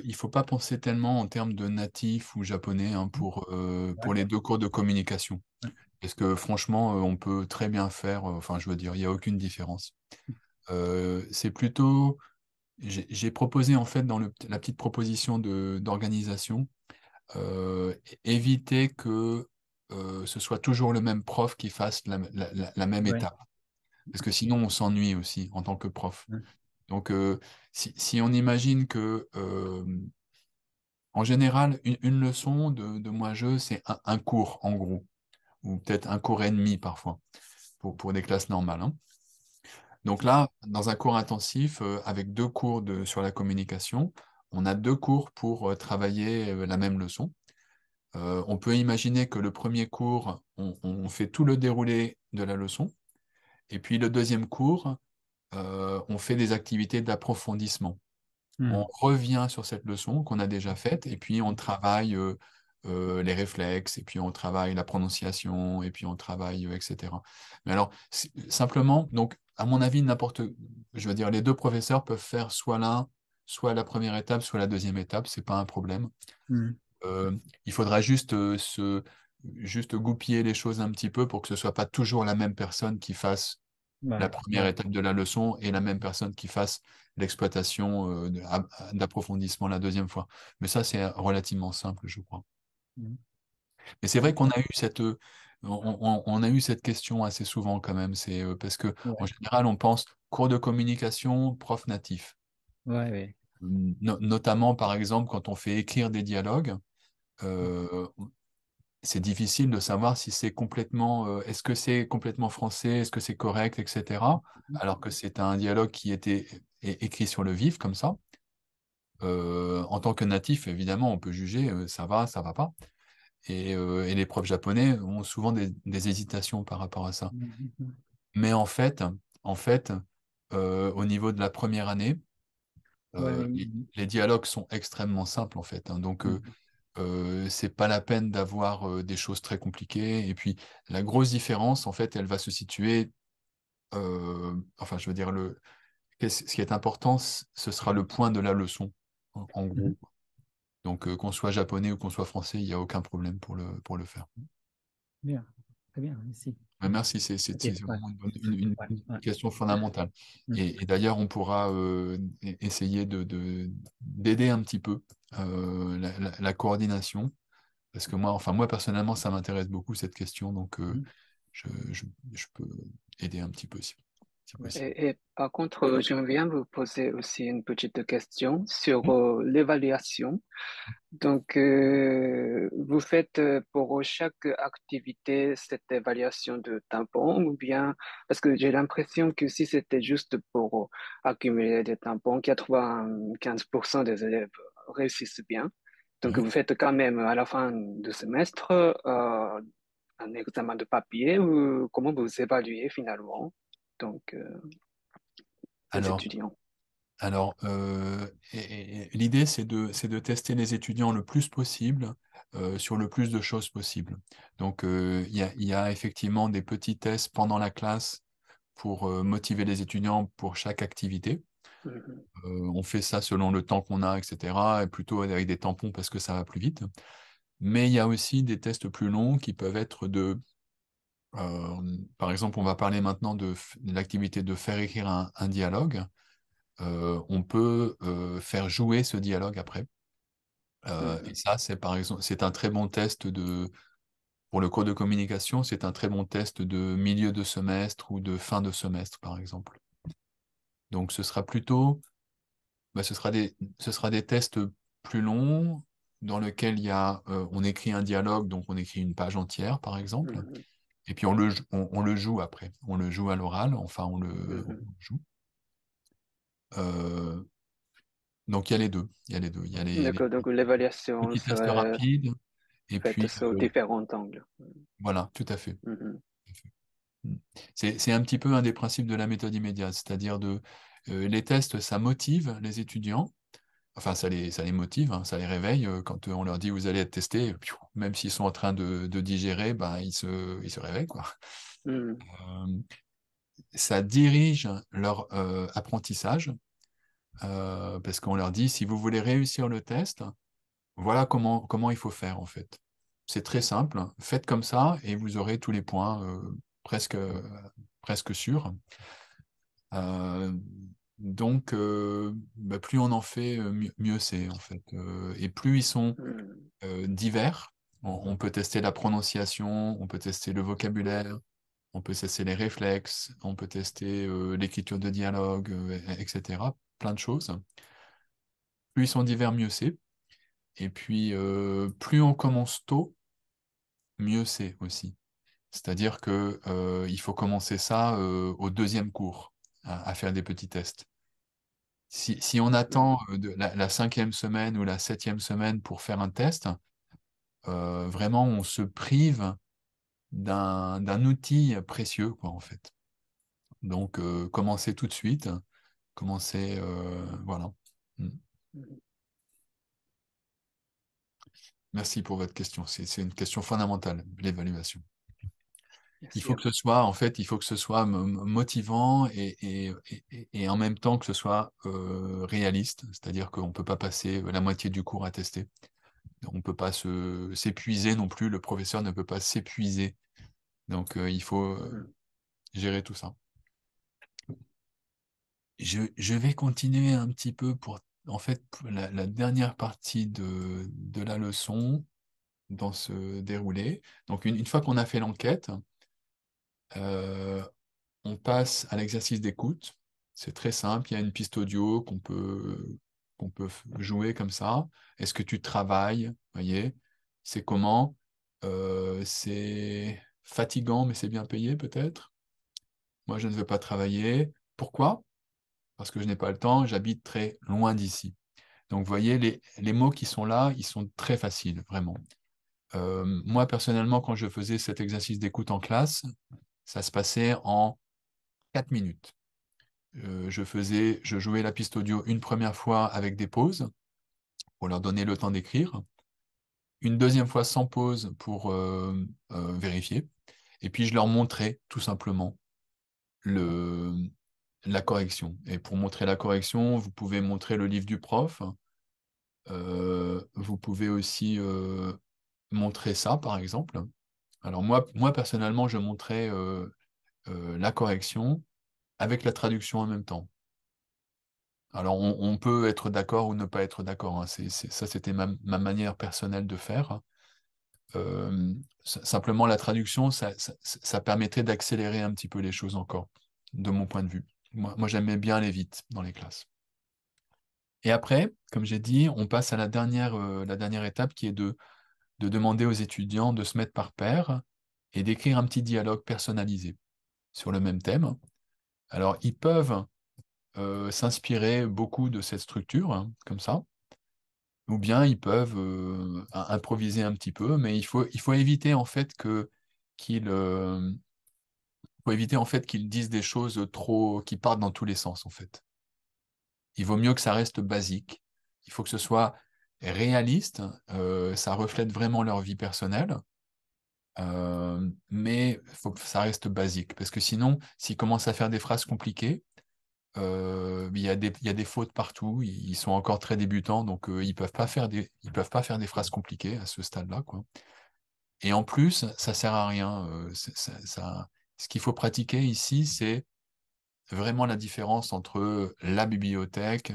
il faut pas penser tellement en termes de natif ou japonais, hein, ouais, pour les deux cours de communication. ouais. Parce que franchement, on peut très bien faire, enfin, je veux dire, il n'y a aucune différence. C'est plutôt, j'ai proposé en fait dans la petite proposition d'organisation, éviter que ce soit toujours le même prof qui fasse la même Ouais, étape. Parce que sinon, on s'ennuie aussi en tant que prof. ouais. Donc, si on imagine que, en général, une leçon de moi-je, c'est un cours, en gros, ou peut-être un cours et demi parfois, pour des classes normales, hein. Donc là, dans un cours intensif, avec deux cours sur la communication, on a deux cours pour travailler la même leçon. On peut imaginer que le premier cours, on fait tout le déroulé de la leçon, et puis le deuxième cours, on fait des activités d'approfondissement. On Hmm. revient sur cette leçon qu'on a déjà faite, et puis on travaille les réflexes, et puis on travaille la prononciation, et puis on travaille, etc. Mais alors, simplement, donc, à mon avis, je veux dire, les deux professeurs peuvent faire soit l'un, soit la première étape, soit la deuxième étape, c'est pas un problème. Hmm. Euh, il faudra juste goupiller les choses un petit peu pour que ce soit pas toujours la même personne qui fasse la Ouais, première ouais. étape de la leçon et la même personne qui fasse l'exploitation d'approfondissement la deuxième fois. Mais ça, c'est relativement simple, je crois. Hmm. Mais c'est vrai qu'on a eu on a eu cette question assez souvent quand même. C'est parce que en Ouais, général, on pense cours de communication, prof natif. ouais, ouais. Notamment, par exemple, quand on fait écrire des dialogues, euh, c'est difficile de savoir si c'est complètement, est-ce que c'est complètement français, est-ce que c'est correct, etc. Alors que c'est un dialogue qui était écrit sur le vif, comme ça. En tant que natif, évidemment, on peut juger, ça va pas. Et les profs japonais ont souvent des hésitations par rapport à ça. Mais en fait, au niveau de la première année, Ouais. les dialogues sont extrêmement simples, en fait, hein. Donc, c'est pas la peine d'avoir des choses très compliquées. Et puis, la grosse différence, en fait, elle va se situer, enfin, je veux dire, ce qui est important, ce sera le point de la leçon, en gros. Donc, qu'on soit japonais ou qu'on soit français, il n'y a aucun problème pour le faire. Bien, très bien, merci. Mais merci, c'est Ok, ouais, vraiment une ouais. question fondamentale. Mm. Et d'ailleurs, on pourra essayer d'aider un petit peu la coordination, parce que moi personnellement, ça m'intéresse beaucoup cette question, donc Mhm. je, je- je peux aider un petit peu si Ouais. possible. Et par contre, j'aimerais bien vous poser aussi une petite question sur l'évaluation. Donc, vous faites pour chaque activité cette évaluation de tampons ou bien, parce que j'ai l'impression que si c'était juste pour accumuler des tampons, 95% des élèves réussissent bien. Donc, Mhm. vous faites quand même à la fin du semestre un examen de papier ou comment vous évaluez finalement donc, les Alors, étudiants. l'idée, c'est de tester les étudiants le plus possible sur le plus de choses possibles. Donc, il y a effectivement des petits tests pendant la classe pour motiver les étudiants pour chaque activité. Mhm. On fait ça selon le temps qu'on a, etc. Et plutôt avec des tampons parce que ça va plus vite. Mais il y a aussi des tests plus longs qui peuvent être par exemple, on va parler maintenant de l'activité de faire écrire un dialogue. On peut faire jouer ce dialogue après. Et Mhm. ça, c'est par exemple, c'est un très bon test pour le cours de communication, c'est un très bon test de milieu de semestre ou de fin de semestre, par exemple. Donc, ce sera des tests plus longs dans lesquels on écrit un dialogue, donc on écrit une page entière, par exemple, Mhm. et puis on le joue après. On le joue à l'oral, enfin, on le Mhm. joue. Euh, donc, il y a les deux. Il y a les deux. Il y a les D'accord, donc l'évaluation petits tests serait rapides, et faite puis sur différents angles. voilà, tout à fait. Mhm. Mm. C'est un petit peu un des principes de la méthode immédiate, c'est-à-dire les tests, ça motive les étudiants, enfin ça les motive, hein, ça les réveille quand on leur dit vous allez être testés, même s'ils sont en train de digérer, ben, ils se réveillent, quoi. Mhm. Euh, Ça dirige leur apprentissage, parce qu'on leur dit si vous voulez réussir le test, voilà comment il faut faire en fait. C'est très simple, faites comme ça et vous aurez tous les points presque sûrs. Euh, donc, bah, plus on en fait, mieux c'est en fait. Et plus ils sont Mhm. divers, on peut tester la prononciation, on peut tester le vocabulaire, on peut tester les réflexes, on peut tester l'écriture de dialogue, etc. Plein de choses. Plus ils sont divers, mieux c'est. Et puis, plus on commence tôt, mieux c'est aussi. C'est-à-dire que il faut commencer ça au deuxième cours, à faire des petits tests. Si on attend Mhm. de la cinquième semaine ou la septième semaine pour faire un test, vraiment, on se prive d'un outil précieux, quoi, en fait. Donc, commencez tout de suite, commencez, voilà. Mm. Mhm. Merci pour votre question. C'est une question fondamentale, l'évaluation. Il Merci faut à que vous. ce soit, en fait, il faut que ce soit motivant et en même temps que ce soit réaliste, c'est-à-dire qu'on ne peut pas passer la moitié du cours à tester. On ne peut pas s'épuiser non plus, le professeur ne peut pas s'épuiser. Donc, il faut Mhm. gérer tout ça. Je vais continuer un petit peu en fait, pour la dernière partie de la leçon dans ce déroulé. Donc, une fois qu'on a fait l'enquête, euh, on passe à l'exercice d'écoute. C'est très simple, il y a une piste audio qu'on peut jouer comme ça. Est-ce que tu travailles? Voyez, c'est comment? C'est fatigant, mais c'est bien payé peut-être. Moi, je ne veux pas travailler. Pourquoi? Parce que je n'ai pas le temps, j'habite très loin d'ici. Donc, vous voyez, les mots qui sont là, ils sont très faciles, vraiment. Moi, personnellement, quand je faisais cet exercice d'écoute en classe, ça se passait en 4 minutes. Je jouais la piste audio une première fois avec des pauses pour leur donner le temps d'écrire, une deuxième fois sans pause pour vérifier, et puis je leur montrais tout simplement le, la correction. Et pour montrer la correction, vous pouvez montrer le livre du prof, vous pouvez aussi montrer ça, par exemple. Alors moi personnellement, je montrais la correction avec la traduction en même temps. Alors, on peut être d'accord ou ne pas être d'accord, hein. Ça, c'était ma manière personnelle de faire. Simplement, la traduction, ça permettrait d'accélérer un petit peu les choses encore, de mon point de vue. Moi, j'aimais bien aller vite dans les classes. Et après, comme j'ai dit, on passe à la dernière étape qui est de demander aux étudiants de se mettre par paire et d'écrire un petit dialogue personnalisé sur le même thème. Alors, ils peuvent s'inspirer beaucoup de cette structure, hein, comme ça, ou bien ils peuvent improviser un petit peu, mais il faut éviter en fait qu'ils disent des choses trop qui partent dans tous les sens en fait. Il vaut mieux que ça reste basique. Il faut que ce soit réaliste, ça reflète vraiment leur vie personnelle, mais il faut que ça reste basique, parce que sinon, s'ils commencent à faire des phrases compliquées, il y a des fautes partout, ils sont encore très débutants, donc ils peuvent pas faire des phrases compliquées à ce stade-là, quoi. Et en plus, ça sert à rien. Ce qu'il faut pratiquer ici, c'est vraiment la différence entre la bibliothèque,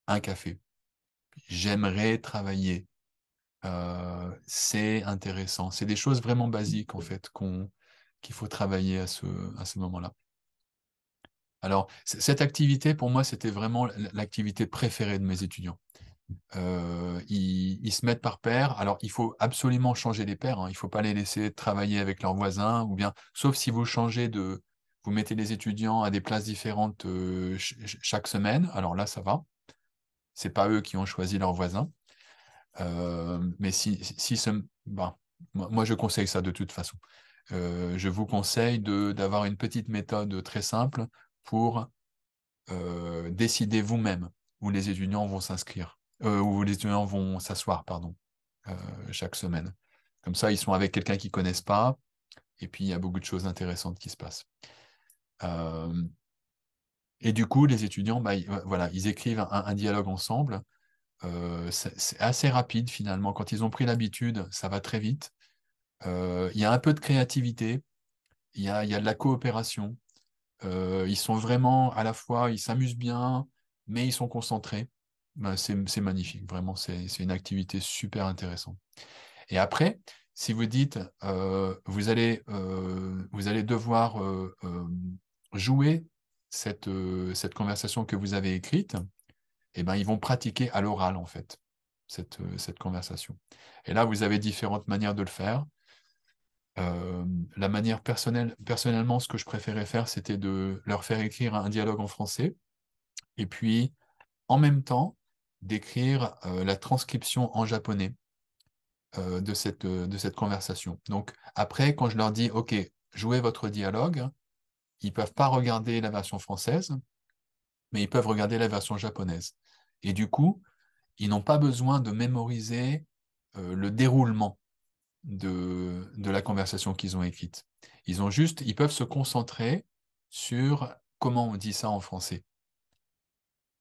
un café. J'aimerais travailler. C'est intéressant. C'est des choses vraiment basiques, en fait, qu'il faut travailler à ce moment-là. Alors, cette activité, pour moi, c'était vraiment l'activité préférée de mes étudiants. Ils se mettent par paire. Alors, il faut absolument changer les paires, hein. Il ne faut pas les laisser travailler avec leurs voisins, ou bien, sauf si vous mettez les étudiants à des places différentes chaque semaine. Alors là, ça va. C'est pas eux qui ont choisi leurs voisins. Mais ben, moi, je conseille ça de toute façon. Je vous conseille d'avoir une petite méthode très simple pour décider vous-même où les étudiants vont s'inscrire, où les étudiants vont s'asseoir, pardon, chaque semaine. Comme ça, ils sont avec quelqu'un qu'ils ne connaissent pas, et puis il y a beaucoup de choses intéressantes qui se passent. Et du coup, les étudiants, bah, voilà, ils écrivent un dialogue ensemble. C'est assez rapide finalement. Quand ils ont pris l'habitude, ça va très vite. Il y a un peu de créativité, il y a de la coopération. Ils sont vraiment à la fois, ils s'amusent bien, mais ils sont concentrés. Ben, c'est magnifique, vraiment, c'est une activité super intéressante. Et après, si vous dites, vous allez devoir jouer cette conversation que vous avez écrite, eh ben, ils vont pratiquer à l'oral, en fait, cette conversation. Et là, vous avez différentes manières de le faire. La manière personnellement, ce que je préférais faire, c'était de leur faire écrire un dialogue en français et puis, en même temps, d'écrire la transcription en japonais de cette conversation. Donc, après, quand je leur dis, OK, jouez votre dialogue, ils ne peuvent pas regarder la version française, mais ils peuvent regarder la version japonaise. Et du coup, ils n'ont pas besoin de mémoriser le déroulement de la conversation qu'ils ont écrite. Ils peuvent se concentrer sur comment on dit ça en français.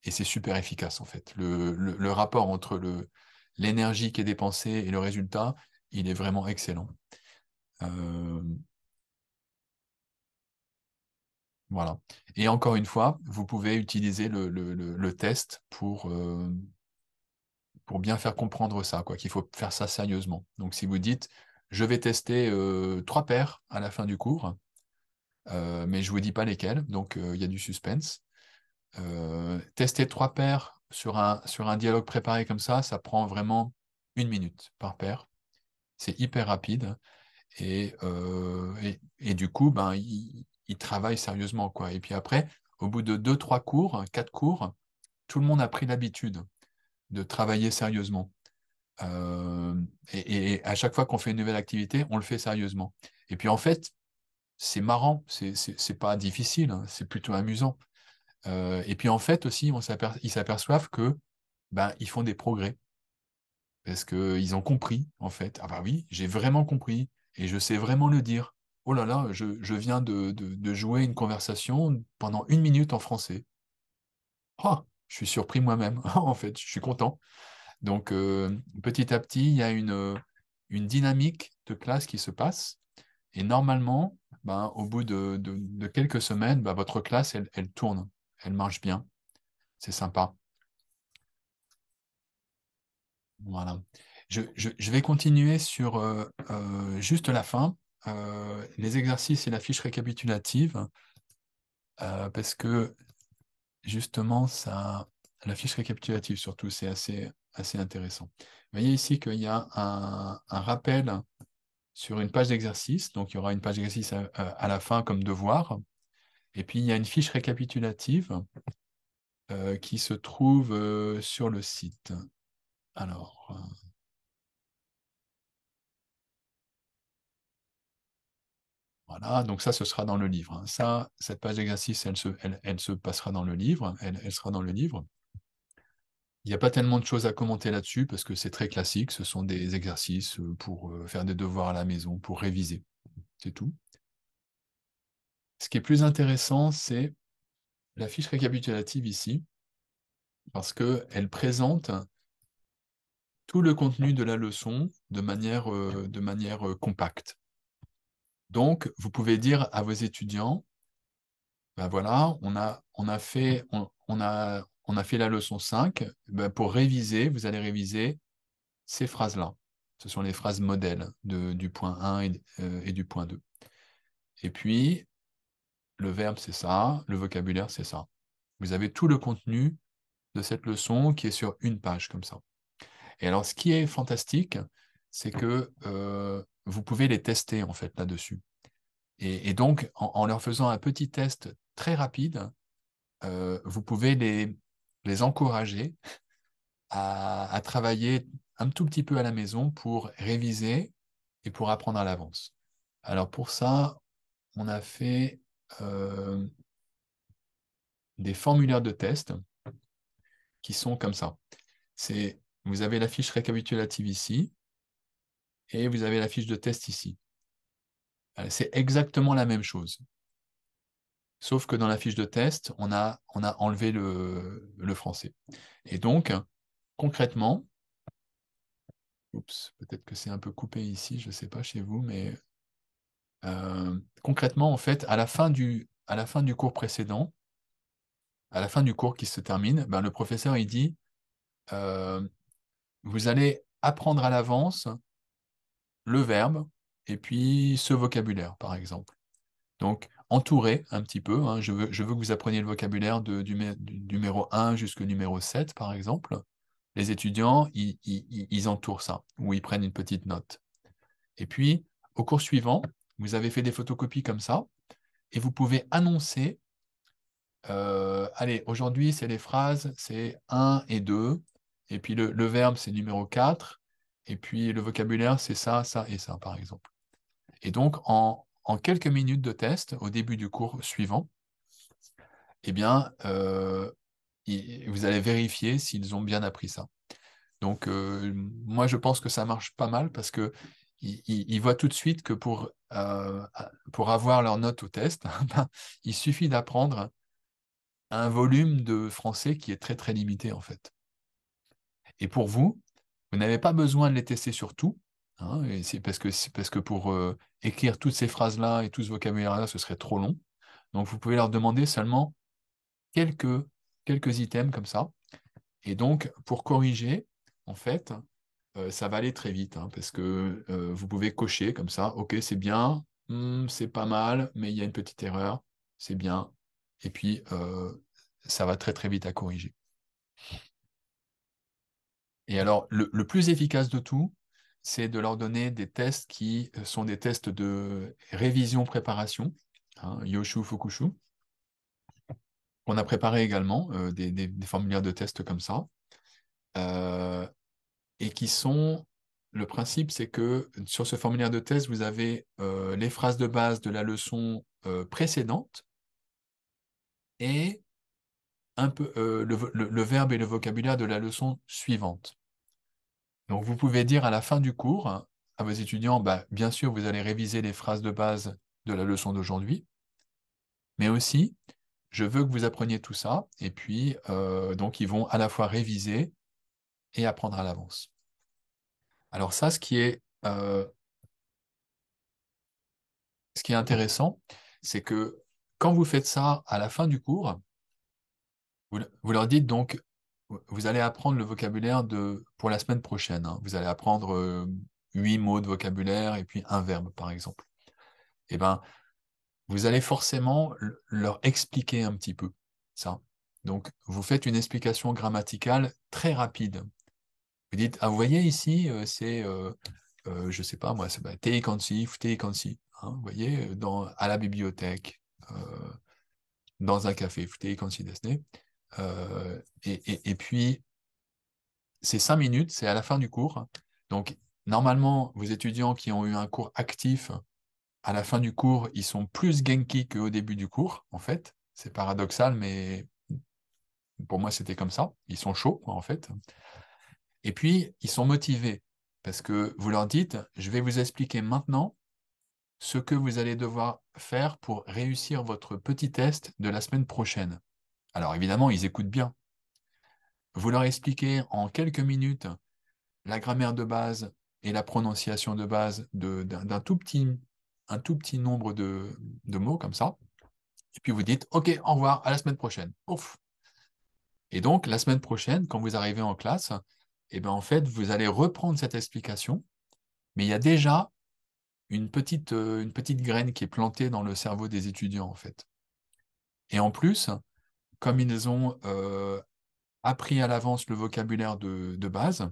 Et c'est super efficace, en fait. Le rapport entre l'énergie qui est dépensée et le résultat, il est vraiment excellent. Euh, voilà. Et encore une fois, vous pouvez utiliser le test pour bien faire comprendre ça, quoi, qu'il faut faire ça sérieusement. Donc, si vous dites, je vais tester 3 paires à la fin du cours, mais je ne vous dis pas lesquels, donc il y a du suspense. Tester 3 paires sur un dialogue préparé comme ça prend vraiment 1 minute par paire. C'est hyper rapide. Et, du coup, ben, ils travaillent sérieusement, quoi. Et puis après, au bout de 2, 3 cours, 4 cours, tout le monde a pris l'habitude de travailler sérieusement. Et à chaque fois qu'on fait une nouvelle activité, on le fait sérieusement. Et puis en fait, c'est marrant, c'est pas difficile, hein, c'est plutôt amusant. Et puis en fait aussi, ils s'aperçoivent que ben, ils font des progrès. Parce qu'ils ont compris, en fait. Ah bah oui, j'ai vraiment compris et je sais vraiment le dire. Oh là là, je viens de jouer une conversation pendant 1 minute en français. Oh, je suis surpris moi-même, en fait, je suis content. Donc, petit à petit, il y a une dynamique de classe qui se passe. Et normalement, ben, au bout de quelques semaines, ben, votre classe, elle tourne, elle marche bien. C'est sympa. Voilà. Je vais continuer sur juste la fin, les exercices et la fiche récapitulative, parce que justement, la fiche récapitulative surtout, c'est assez intéressant. Vous voyez ici qu'il y a un rappel sur une page d'exercice, donc il y aura une page d'exercice à la fin comme devoir, et puis il y a une fiche récapitulative qui se trouve sur le site. Alors, voilà, donc ça, ce sera dans le livre, hein. Ça, cette page d'exercice, elle se passera dans le livre, elle sera dans le livre. Il n'y a pas tellement de choses à commenter là-dessus parce que c'est très classique. Ce sont des exercices pour faire des devoirs à la maison, pour réviser. C'est tout. Ce qui est plus intéressant, c'est la fiche récapitulative ici, parce qu'elle présente tout le contenu de la leçon de manière compacte. Donc, vous pouvez dire à vos étudiants, ben voilà, on a fait la leçon 5. Ben pour réviser, vous allez réviser ces phrases-là. Ce sont les phrases modèles du point 1 et du point 2. Et puis, le verbe, c'est ça, le vocabulaire, c'est ça. Vous avez tout le contenu de cette leçon qui est sur une page comme ça. Et alors, ce qui est fantastique, c'est que vous pouvez les tester en fait là-dessus. Et donc, en leur faisant un petit test très rapide, vous pouvez les encourager à travailler un tout petit peu à la maison pour réviser et pour apprendre à l'avance. Alors pour ça, on a fait des formulaires de test qui sont comme ça. Vous avez la fiche récapitulative ici et vous avez la fiche de test ici. C'est exactement la même chose. Sauf que dans la fiche de test, on a enlevé le français. Et donc, concrètement, oups, peut-être que c'est un peu coupé ici, je ne sais pas chez vous, mais concrètement, en fait, à la fin du cours précédent, à la fin du cours qui se termine, ben, le professeur il dit vous allez apprendre à l'avance le verbe et puis ce vocabulaire, par exemple. Donc, entourez un petit peu, hein. Je veux que vous appreniez le vocabulaire du numéro 1 jusqu'au numéro 7, par exemple. Les étudiants, ils entourent ça, ou ils prennent une petite note. Et puis, au cours suivant, vous avez fait des photocopies comme ça, et vous pouvez annoncer, allez, aujourd'hui, c'est les phrases, c'est 1 et 2, et puis le verbe, c'est numéro 4, et puis le vocabulaire, c'est ça, ça et ça, par exemple. Et donc, en quelques minutes de test, au début du cours suivant, eh bien, vous allez vérifier s'ils ont bien appris ça. Donc, moi, je pense que ça marche pas mal parce que ils voient tout de suite que pour avoir leur note au test, ben, il suffit d'apprendre un volume de français qui est très, très limité, en fait. Et pour vous, vous n'avez pas besoin de les tester sur tout, hein, et c'est parce que pour écrire toutes ces phrases-là et tout ce vocabulaire-là, ce serait trop long. Donc, vous pouvez leur demander seulement quelques items comme ça. Et donc, pour corriger, en fait, ça va aller très vite, hein, parce que vous pouvez cocher comme ça, ok, c'est bien, c'est pas mal, mais il y a une petite erreur, c'est bien. Et puis, ça va très très vite à corriger. Et alors, le plus efficace de tout, c'est de leur donner des tests qui sont des tests de révision-préparation, hein, Yoshu Fukushu. On a préparé également des formulaires de tests comme ça, et qui sont, le principe, c'est que sur ce formulaire de test, vous avez les phrases de base de la leçon précédente et un peu le verbe et le vocabulaire de la leçon suivante. Donc, vous pouvez dire à la fin du cours à vos étudiants, bah, bien sûr, vous allez réviser les phrases de base de la leçon d'aujourd'hui, mais aussi, je veux que vous appreniez tout ça, et puis, donc, ils vont à la fois réviser et apprendre à l'avance. Alors ça, ce qui est intéressant, c'est que quand vous faites ça à la fin du cours, vous leur dites donc, vous allez apprendre le vocabulaire pour la semaine prochaine, hein. Vous allez apprendre 8 mots de vocabulaire et puis un verbe, par exemple. Eh ben, vous allez forcément leur expliquer un petit peu ça. Donc, vous faites une explication grammaticale très rapide. Vous dites, ah, vous voyez ici, je sais pas moi, c'est te ikansi, fute ikansi. Hein, vous voyez, à la bibliothèque, dans un café, fute ikansi desu ne. Et puis, c'est 5 minutes, c'est à la fin du cours. Donc, normalement, vos étudiants qui ont eu un cours actif, à la fin du cours, ils sont plus genki qu'au début du cours, en fait. C'est paradoxal, mais pour moi, c'était comme ça. Ils sont chauds, quoi, en fait. Et puis, ils sont motivés parce que vous leur dites, je vais vous expliquer maintenant ce que vous allez devoir faire pour réussir votre petit test de la semaine prochaine. Alors, évidemment, ils écoutent bien. Vous leur expliquez en quelques minutes la grammaire de base et la prononciation de base d'un un tout petit nombre de mots comme ça. Et puis vous dites, OK, au revoir, à la semaine prochaine. Ouf. Et donc, la semaine prochaine, quand vous arrivez en classe, eh ben, en fait, vous allez reprendre cette explication, mais il y a déjà une petite graine qui est plantée dans le cerveau des étudiants, en fait. Et en plus, comme ils ont appris à l'avance le vocabulaire de base,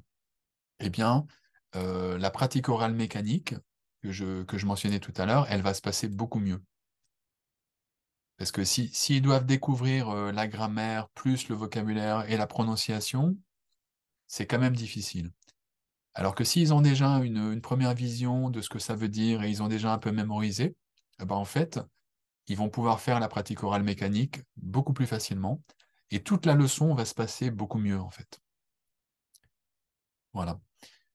eh bien, la pratique orale mécanique que je mentionnais tout à l'heure, elle va se passer beaucoup mieux. Parce que s'ils doivent découvrir la grammaire, plus le vocabulaire et la prononciation, c'est quand même difficile. Alors que s'ils ont déjà une première vision de ce que ça veut dire et ils ont déjà un peu mémorisé, eh ben en fait, ils vont pouvoir faire la pratique orale mécanique beaucoup plus facilement et toute la leçon va se passer beaucoup mieux, en fait. Voilà.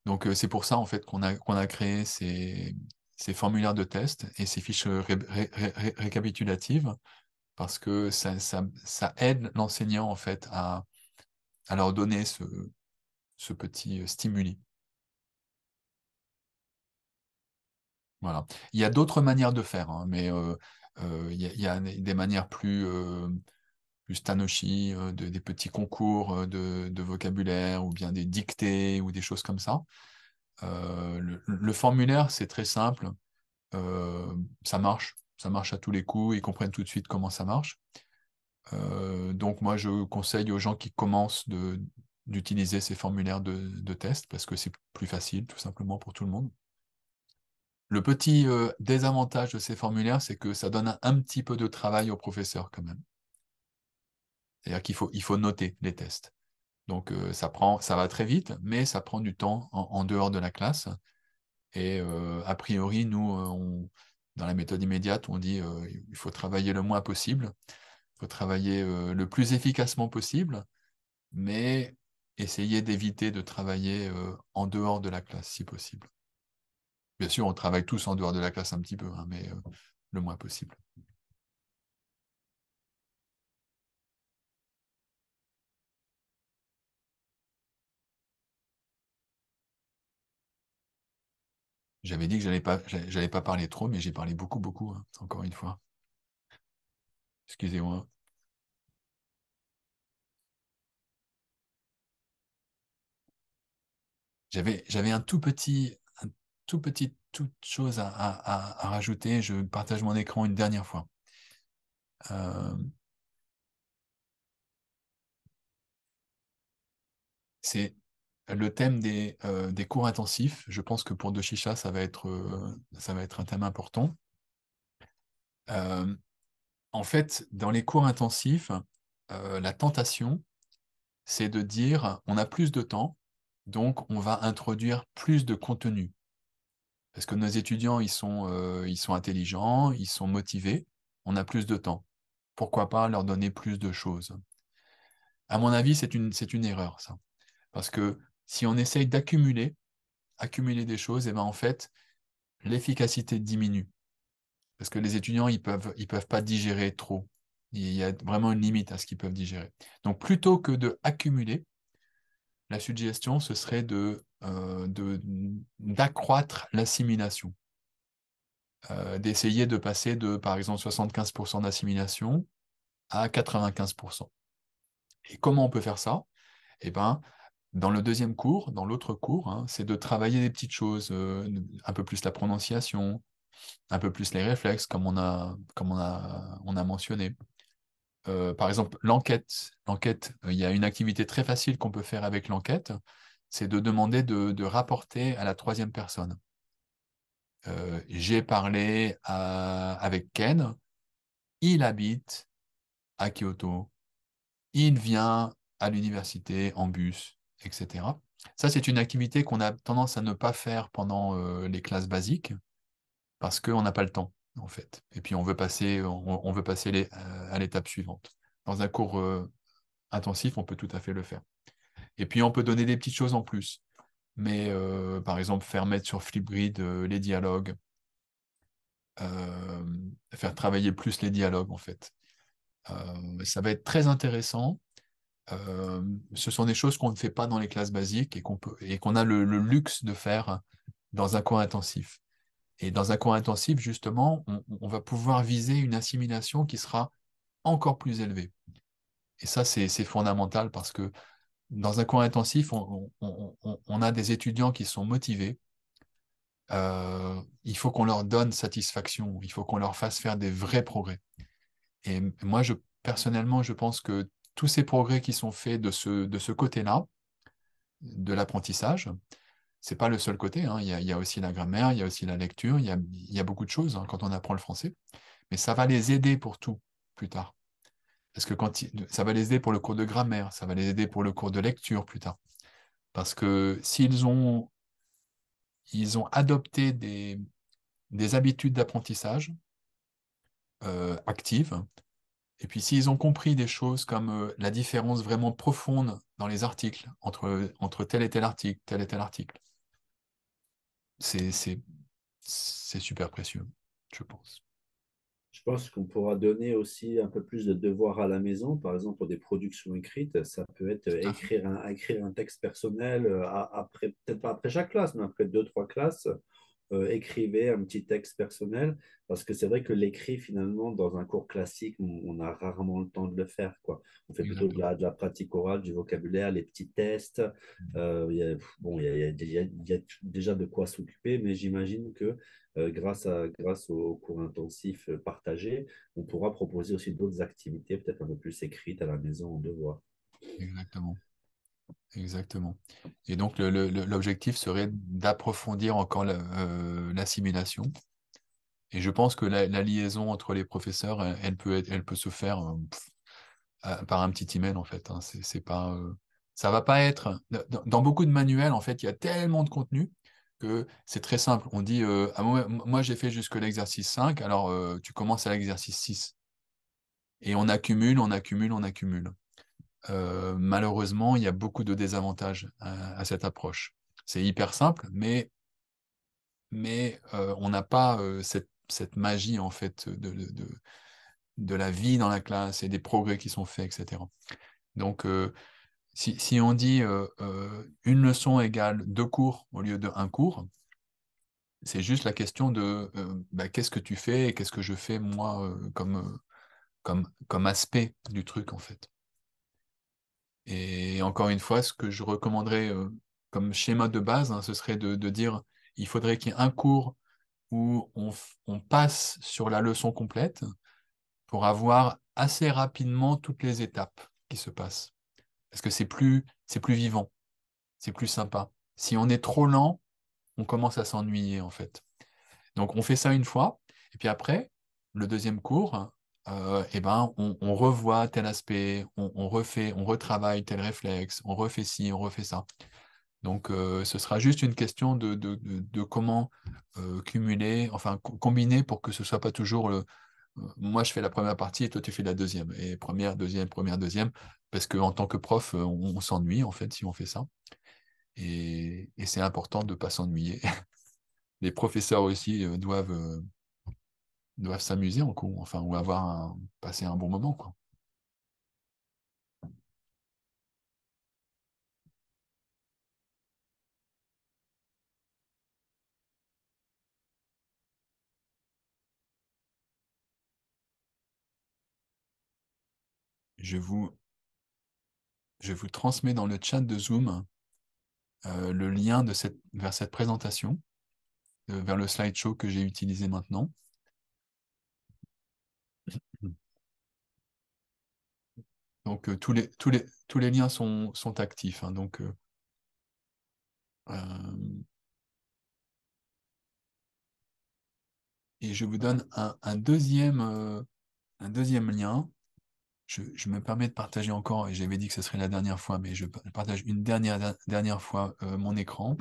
Donc, c'est pour ça, en fait, qu'on a créé ces formulaires de test et ces fiches récapitulatives parce que ça aide l'enseignant, en fait, à leur donner ce petit stimuli. Voilà. Il y a d'autres manières de faire, hein, mais il y a des manières plus Tanoshi, des petits concours de vocabulaire, ou bien des dictées, ou des choses comme ça. Le formulaire, c'est très simple. Ça marche à tous les coups, ils comprennent tout de suite comment ça marche. Donc moi, je conseille aux gens qui commencent d'utiliser ces formulaires de test, parce que c'est plus facile, tout simplement, pour tout le monde. Le petit désavantage de ces formulaires, c'est que ça donne un petit peu de travail au professeur quand même. C'est-à-dire il faut noter les tests. Donc ça va très vite, mais ça prend du temps en dehors de la classe. Et a priori, nous, dans la méthode immédiate, on dit il faut travailler le moins possible, il faut travailler le plus efficacement possible, mais essayer d'éviter de travailler en dehors de la classe si possible. Bien sûr, on travaille tous en dehors de la classe un petit peu, hein, mais le moins possible. J'avais dit que j'allais pas parler trop, mais j'ai parlé beaucoup, beaucoup, hein, encore une fois. Excusez-moi. J'avais toute chose à rajouter. Je partage mon écran une dernière fois. C'est le thème des cours intensifs. Je pense que pour Doshisha, ça va être un thème important. En fait, dans les cours intensifs, la tentation, c'est de dire on a plus de temps, donc on va introduire plus de contenu. Parce que nos étudiants, ils sont intelligents, ils sont motivés, on a plus de temps. Pourquoi pas leur donner plus de choses? À mon avis, c'est une erreur, ça. Parce que si on essaye d'accumuler des choses, et ben en fait, l'efficacité diminue. Parce que les étudiants, ils peuvent pas digérer trop. Il y a vraiment une limite à ce qu'ils peuvent digérer. Donc, plutôt que de accumuler, la suggestion, ce serait d'accroître l'assimilation. D'essayer de passer de, par exemple, 75% d'assimilation à 95%. Et comment on peut faire ça? Eh ben, dans le deuxième cours, dans l'autre cours, hein, c'est de travailler des petites choses, un peu plus la prononciation, un peu plus les réflexes, comme on a mentionné. Par exemple, l'enquête. Il y a une activité très facile qu'on peut faire avec l'enquête, c'est de demander de rapporter à la troisième personne. J'ai parlé avec Ken, il habite à Kyoto, il vient à l'université en bus, etc. Ça, c'est une activité qu'on a tendance à ne pas faire pendant les classes basiques parce qu'on n'a pas le temps, en fait. Et puis, on veut passer à l'étape suivante. Dans un cours intensif, on peut tout à fait le faire. Et puis, on peut donner des petites choses en plus. Mais, par exemple, faire mettre sur Flipgrid les dialogues, faire travailler plus les dialogues, en fait. Ça va être très intéressant. Ce sont des choses qu'on ne fait pas dans les classes basiques et qu'on a le luxe de faire dans un cours intensif. Et dans un cours intensif, justement, on va pouvoir viser une assimilation qui sera encore plus élevée. Et ça, c'est fondamental parce que dans un cours intensif, on a des étudiants qui sont motivés. Il faut qu'on leur donne satisfaction, il faut qu'on leur fasse faire des vrais progrès. Et moi, personnellement, je pense que tous ces progrès qui sont faits de ce côté-là, de l'apprentissage, c'est pas le seul côté, hein. Il y a aussi la grammaire, il y a aussi la lecture, il y a beaucoup de choses hein, quand on apprend le français. Mais ça va les aider pour tout plus tard. Parce que ça va les aider pour le cours de grammaire, ça va les aider pour le cours de lecture plus tard. Parce que ils ont adopté des habitudes d'apprentissage actives, et puis s'ils ont compris des choses comme la différence vraiment profonde dans les articles, entre tel et tel article, tel et tel article, c'est super précieux, je pense. Je pense qu'on pourra donner aussi un peu plus de devoirs à la maison, par exemple pour des productions écrites. Ça peut être Tout à fait. écrire un texte personnel après, peut-être pas après chaque classe, mais après deux, trois classes. Écrivez un petit texte personnel, parce que c'est vrai que l'écrit, finalement, dans un cours classique, on a rarement le temps de le faire, quoi. On fait plutôt Exactement. de la pratique orale, du vocabulaire, les petits tests. Bon, il y a déjà de quoi s'occuper, mais j'imagine que grâce aux cours intensifs partagés, on pourra proposer aussi d'autres activités, peut-être un peu plus écrites à la maison en devoir. Exactement. Exactement. Et donc, l'objectif serait d'approfondir encore l'assimilation. Et je pense que la liaison entre les professeurs, elle peut se faire par un petit email, en fait, hein. C'est pas, ça va pas être. Dans beaucoup de manuels, en fait, il y a tellement de contenu que c'est très simple. On dit, ah, moi, j'ai fait jusque l'exercice 5, alors tu commences à l'exercice 6. Et on accumule, on accumule, on accumule. Malheureusement, il y a beaucoup de désavantages à cette approche. C'est hyper simple, mais on n'a pas cette magie en fait de la vie dans la classe et des progrès qui sont faits, etc. Donc, si on dit une leçon égale 2 cours au lieu de 1 cours, c'est juste la question de bah, qu'est-ce que tu fais et qu'est-ce que je fais moi comme aspect du truc en fait. Et encore une fois, ce que je recommanderais comme schéma de base, hein, ce serait de dire il faudrait qu'il y ait un cours où on passe sur la leçon complète pour avoir assez rapidement toutes les étapes qui se passent. Parce que c'est plus vivant. c'est plus sympa. Si on est trop lent, on commence à s'ennuyer, en fait. Donc, on fait ça une fois, et puis après, le deuxième cours, eh ben, on revoit tel aspect, on refait, on retravaille tel réflexe, on refait ci, on refait ça. Donc, ce sera juste une question de comment cumuler, enfin, combiner pour que ce soit pas toujours moi, je fais la première partie et toi, tu fais la deuxième. Et première, deuxième, parce qu'en tant que prof, on s'ennuie, en fait, si on fait ça. Et c'est important de ne pas s'ennuyer. Les professeurs aussi doivent s'amuser en cours, enfin, ou passer un bon moment, quoi. Je vous, je vous transmets dans le chat de Zoom le lien vers cette présentation, vers le slideshow que j'ai utilisé maintenant. Donc, tous les liens sont actifs, hein, donc, et je vous donne un deuxième lien. Je me permets de partager encore, et j'avais dit que ce serait la dernière fois, mais je partage une dernière fois mon écran.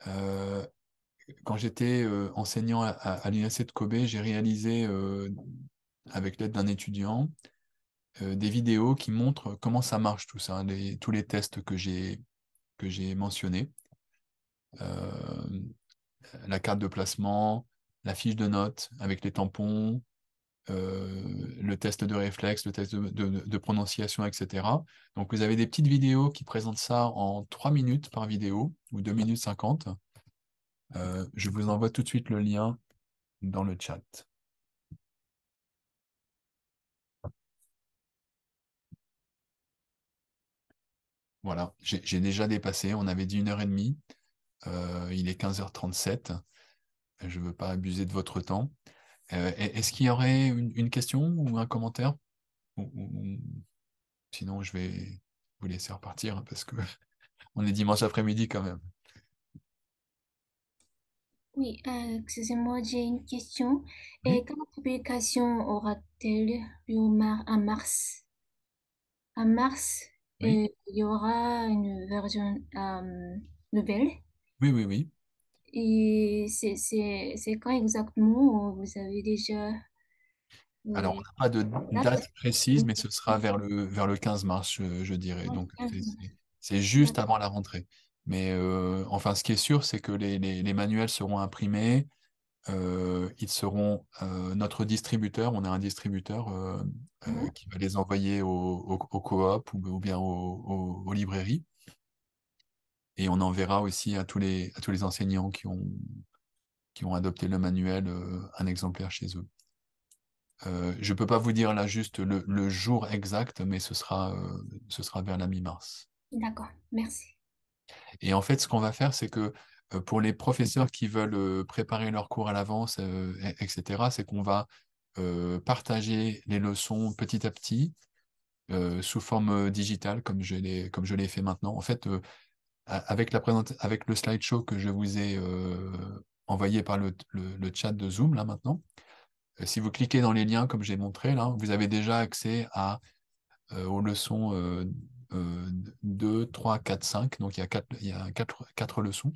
Quand j'étais enseignant à l'université de Kobe, j'ai réalisé, avec l'aide d'un étudiant, des vidéos qui montrent comment ça marche tout ça, tous les tests que j'ai mentionnés. La carte de placement, la fiche de notes avec les tampons, le test de réflexe, le test de prononciation, etc. Donc, vous avez des petites vidéos qui présentent ça en 3 minutes par vidéo, ou 2 minutes 50. Je vous envoie tout de suite le lien dans le chat. Voilà, j'ai déjà dépassé, on avait dit 1h30, il est 15h37, je ne veux pas abuser de votre temps. Est-ce qu'il y aurait une question ou un commentaire? Sinon, je vais vous laisser repartir, hein, parce que on est dimanche après-midi quand même. Oui, excusez-moi, j'ai une question. Oui, Et quand la publication aura-t-elle lieu en mars? En mars, oui, il y aura une version nouvelle. oui, oui, oui. Et c'est quand exactement vous avez déjà Alors, on les n'a pas de date dates? précise, mais ce sera vers le 15 mars, je dirais. Donc, c'est juste D'accord. avant la rentrée. Mais enfin, ce qui est sûr, c'est que les manuels seront imprimés. Ils seront notre distributeur. On a un distributeur Mhm. qui va les envoyer au coop ou bien aux librairies. Et on enverra aussi à tous les enseignants qui ont adopté le manuel un exemplaire chez eux. Je ne peux pas vous dire là juste le jour exact, mais ce sera vers la mi-mars. D'accord, merci. Et en fait, ce qu'on va faire, c'est que pour les professeurs qui veulent préparer leurs cours à l'avance, etc., c'est qu'on va partager les leçons petit à petit sous forme digitale, comme je l'ai fait maintenant. En fait, avec le slideshow que je vous ai envoyé par le chat de Zoom, là maintenant, si vous cliquez dans les liens, comme j'ai montré, là, vous avez déjà accès aux leçons 2, 3, 4, 5. Donc, il y a quatre leçons.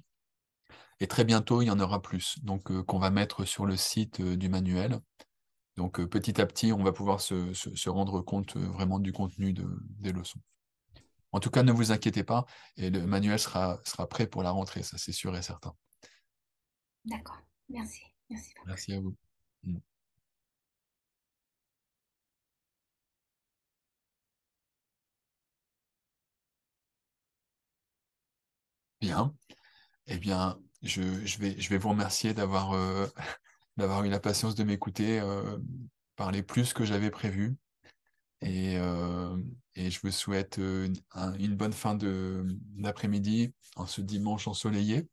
Et très bientôt, il y en aura plus, donc qu'on va mettre sur le site du manuel. Donc, petit à petit, on va pouvoir se rendre compte vraiment du contenu des leçons. En tout cas, ne vous inquiétez pas, et le manuel sera prêt pour la rentrée, ça c'est sûr et certain. D'accord, merci. Merci beaucoup. Merci à vous. Mm. Bien. Eh bien, je vais vous remercier d'avoir eu la patience de m'écouter parler plus que j'avais prévu. Et je vous souhaite une bonne fin d'après-midi en ce dimanche ensoleillé.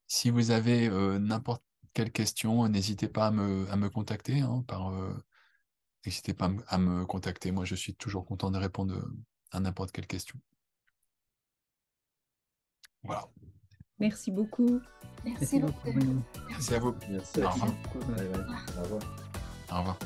Si vous avez n'importe quelle question, n'hésitez pas à me contacter, hein, n'hésitez pas à me contacter. Moi, je suis toujours content de répondre à n'importe quelle question. Voilà. Merci beaucoup. Merci beaucoup. Bruno. Merci à vous. Merci. Au revoir. Au revoir. Au revoir.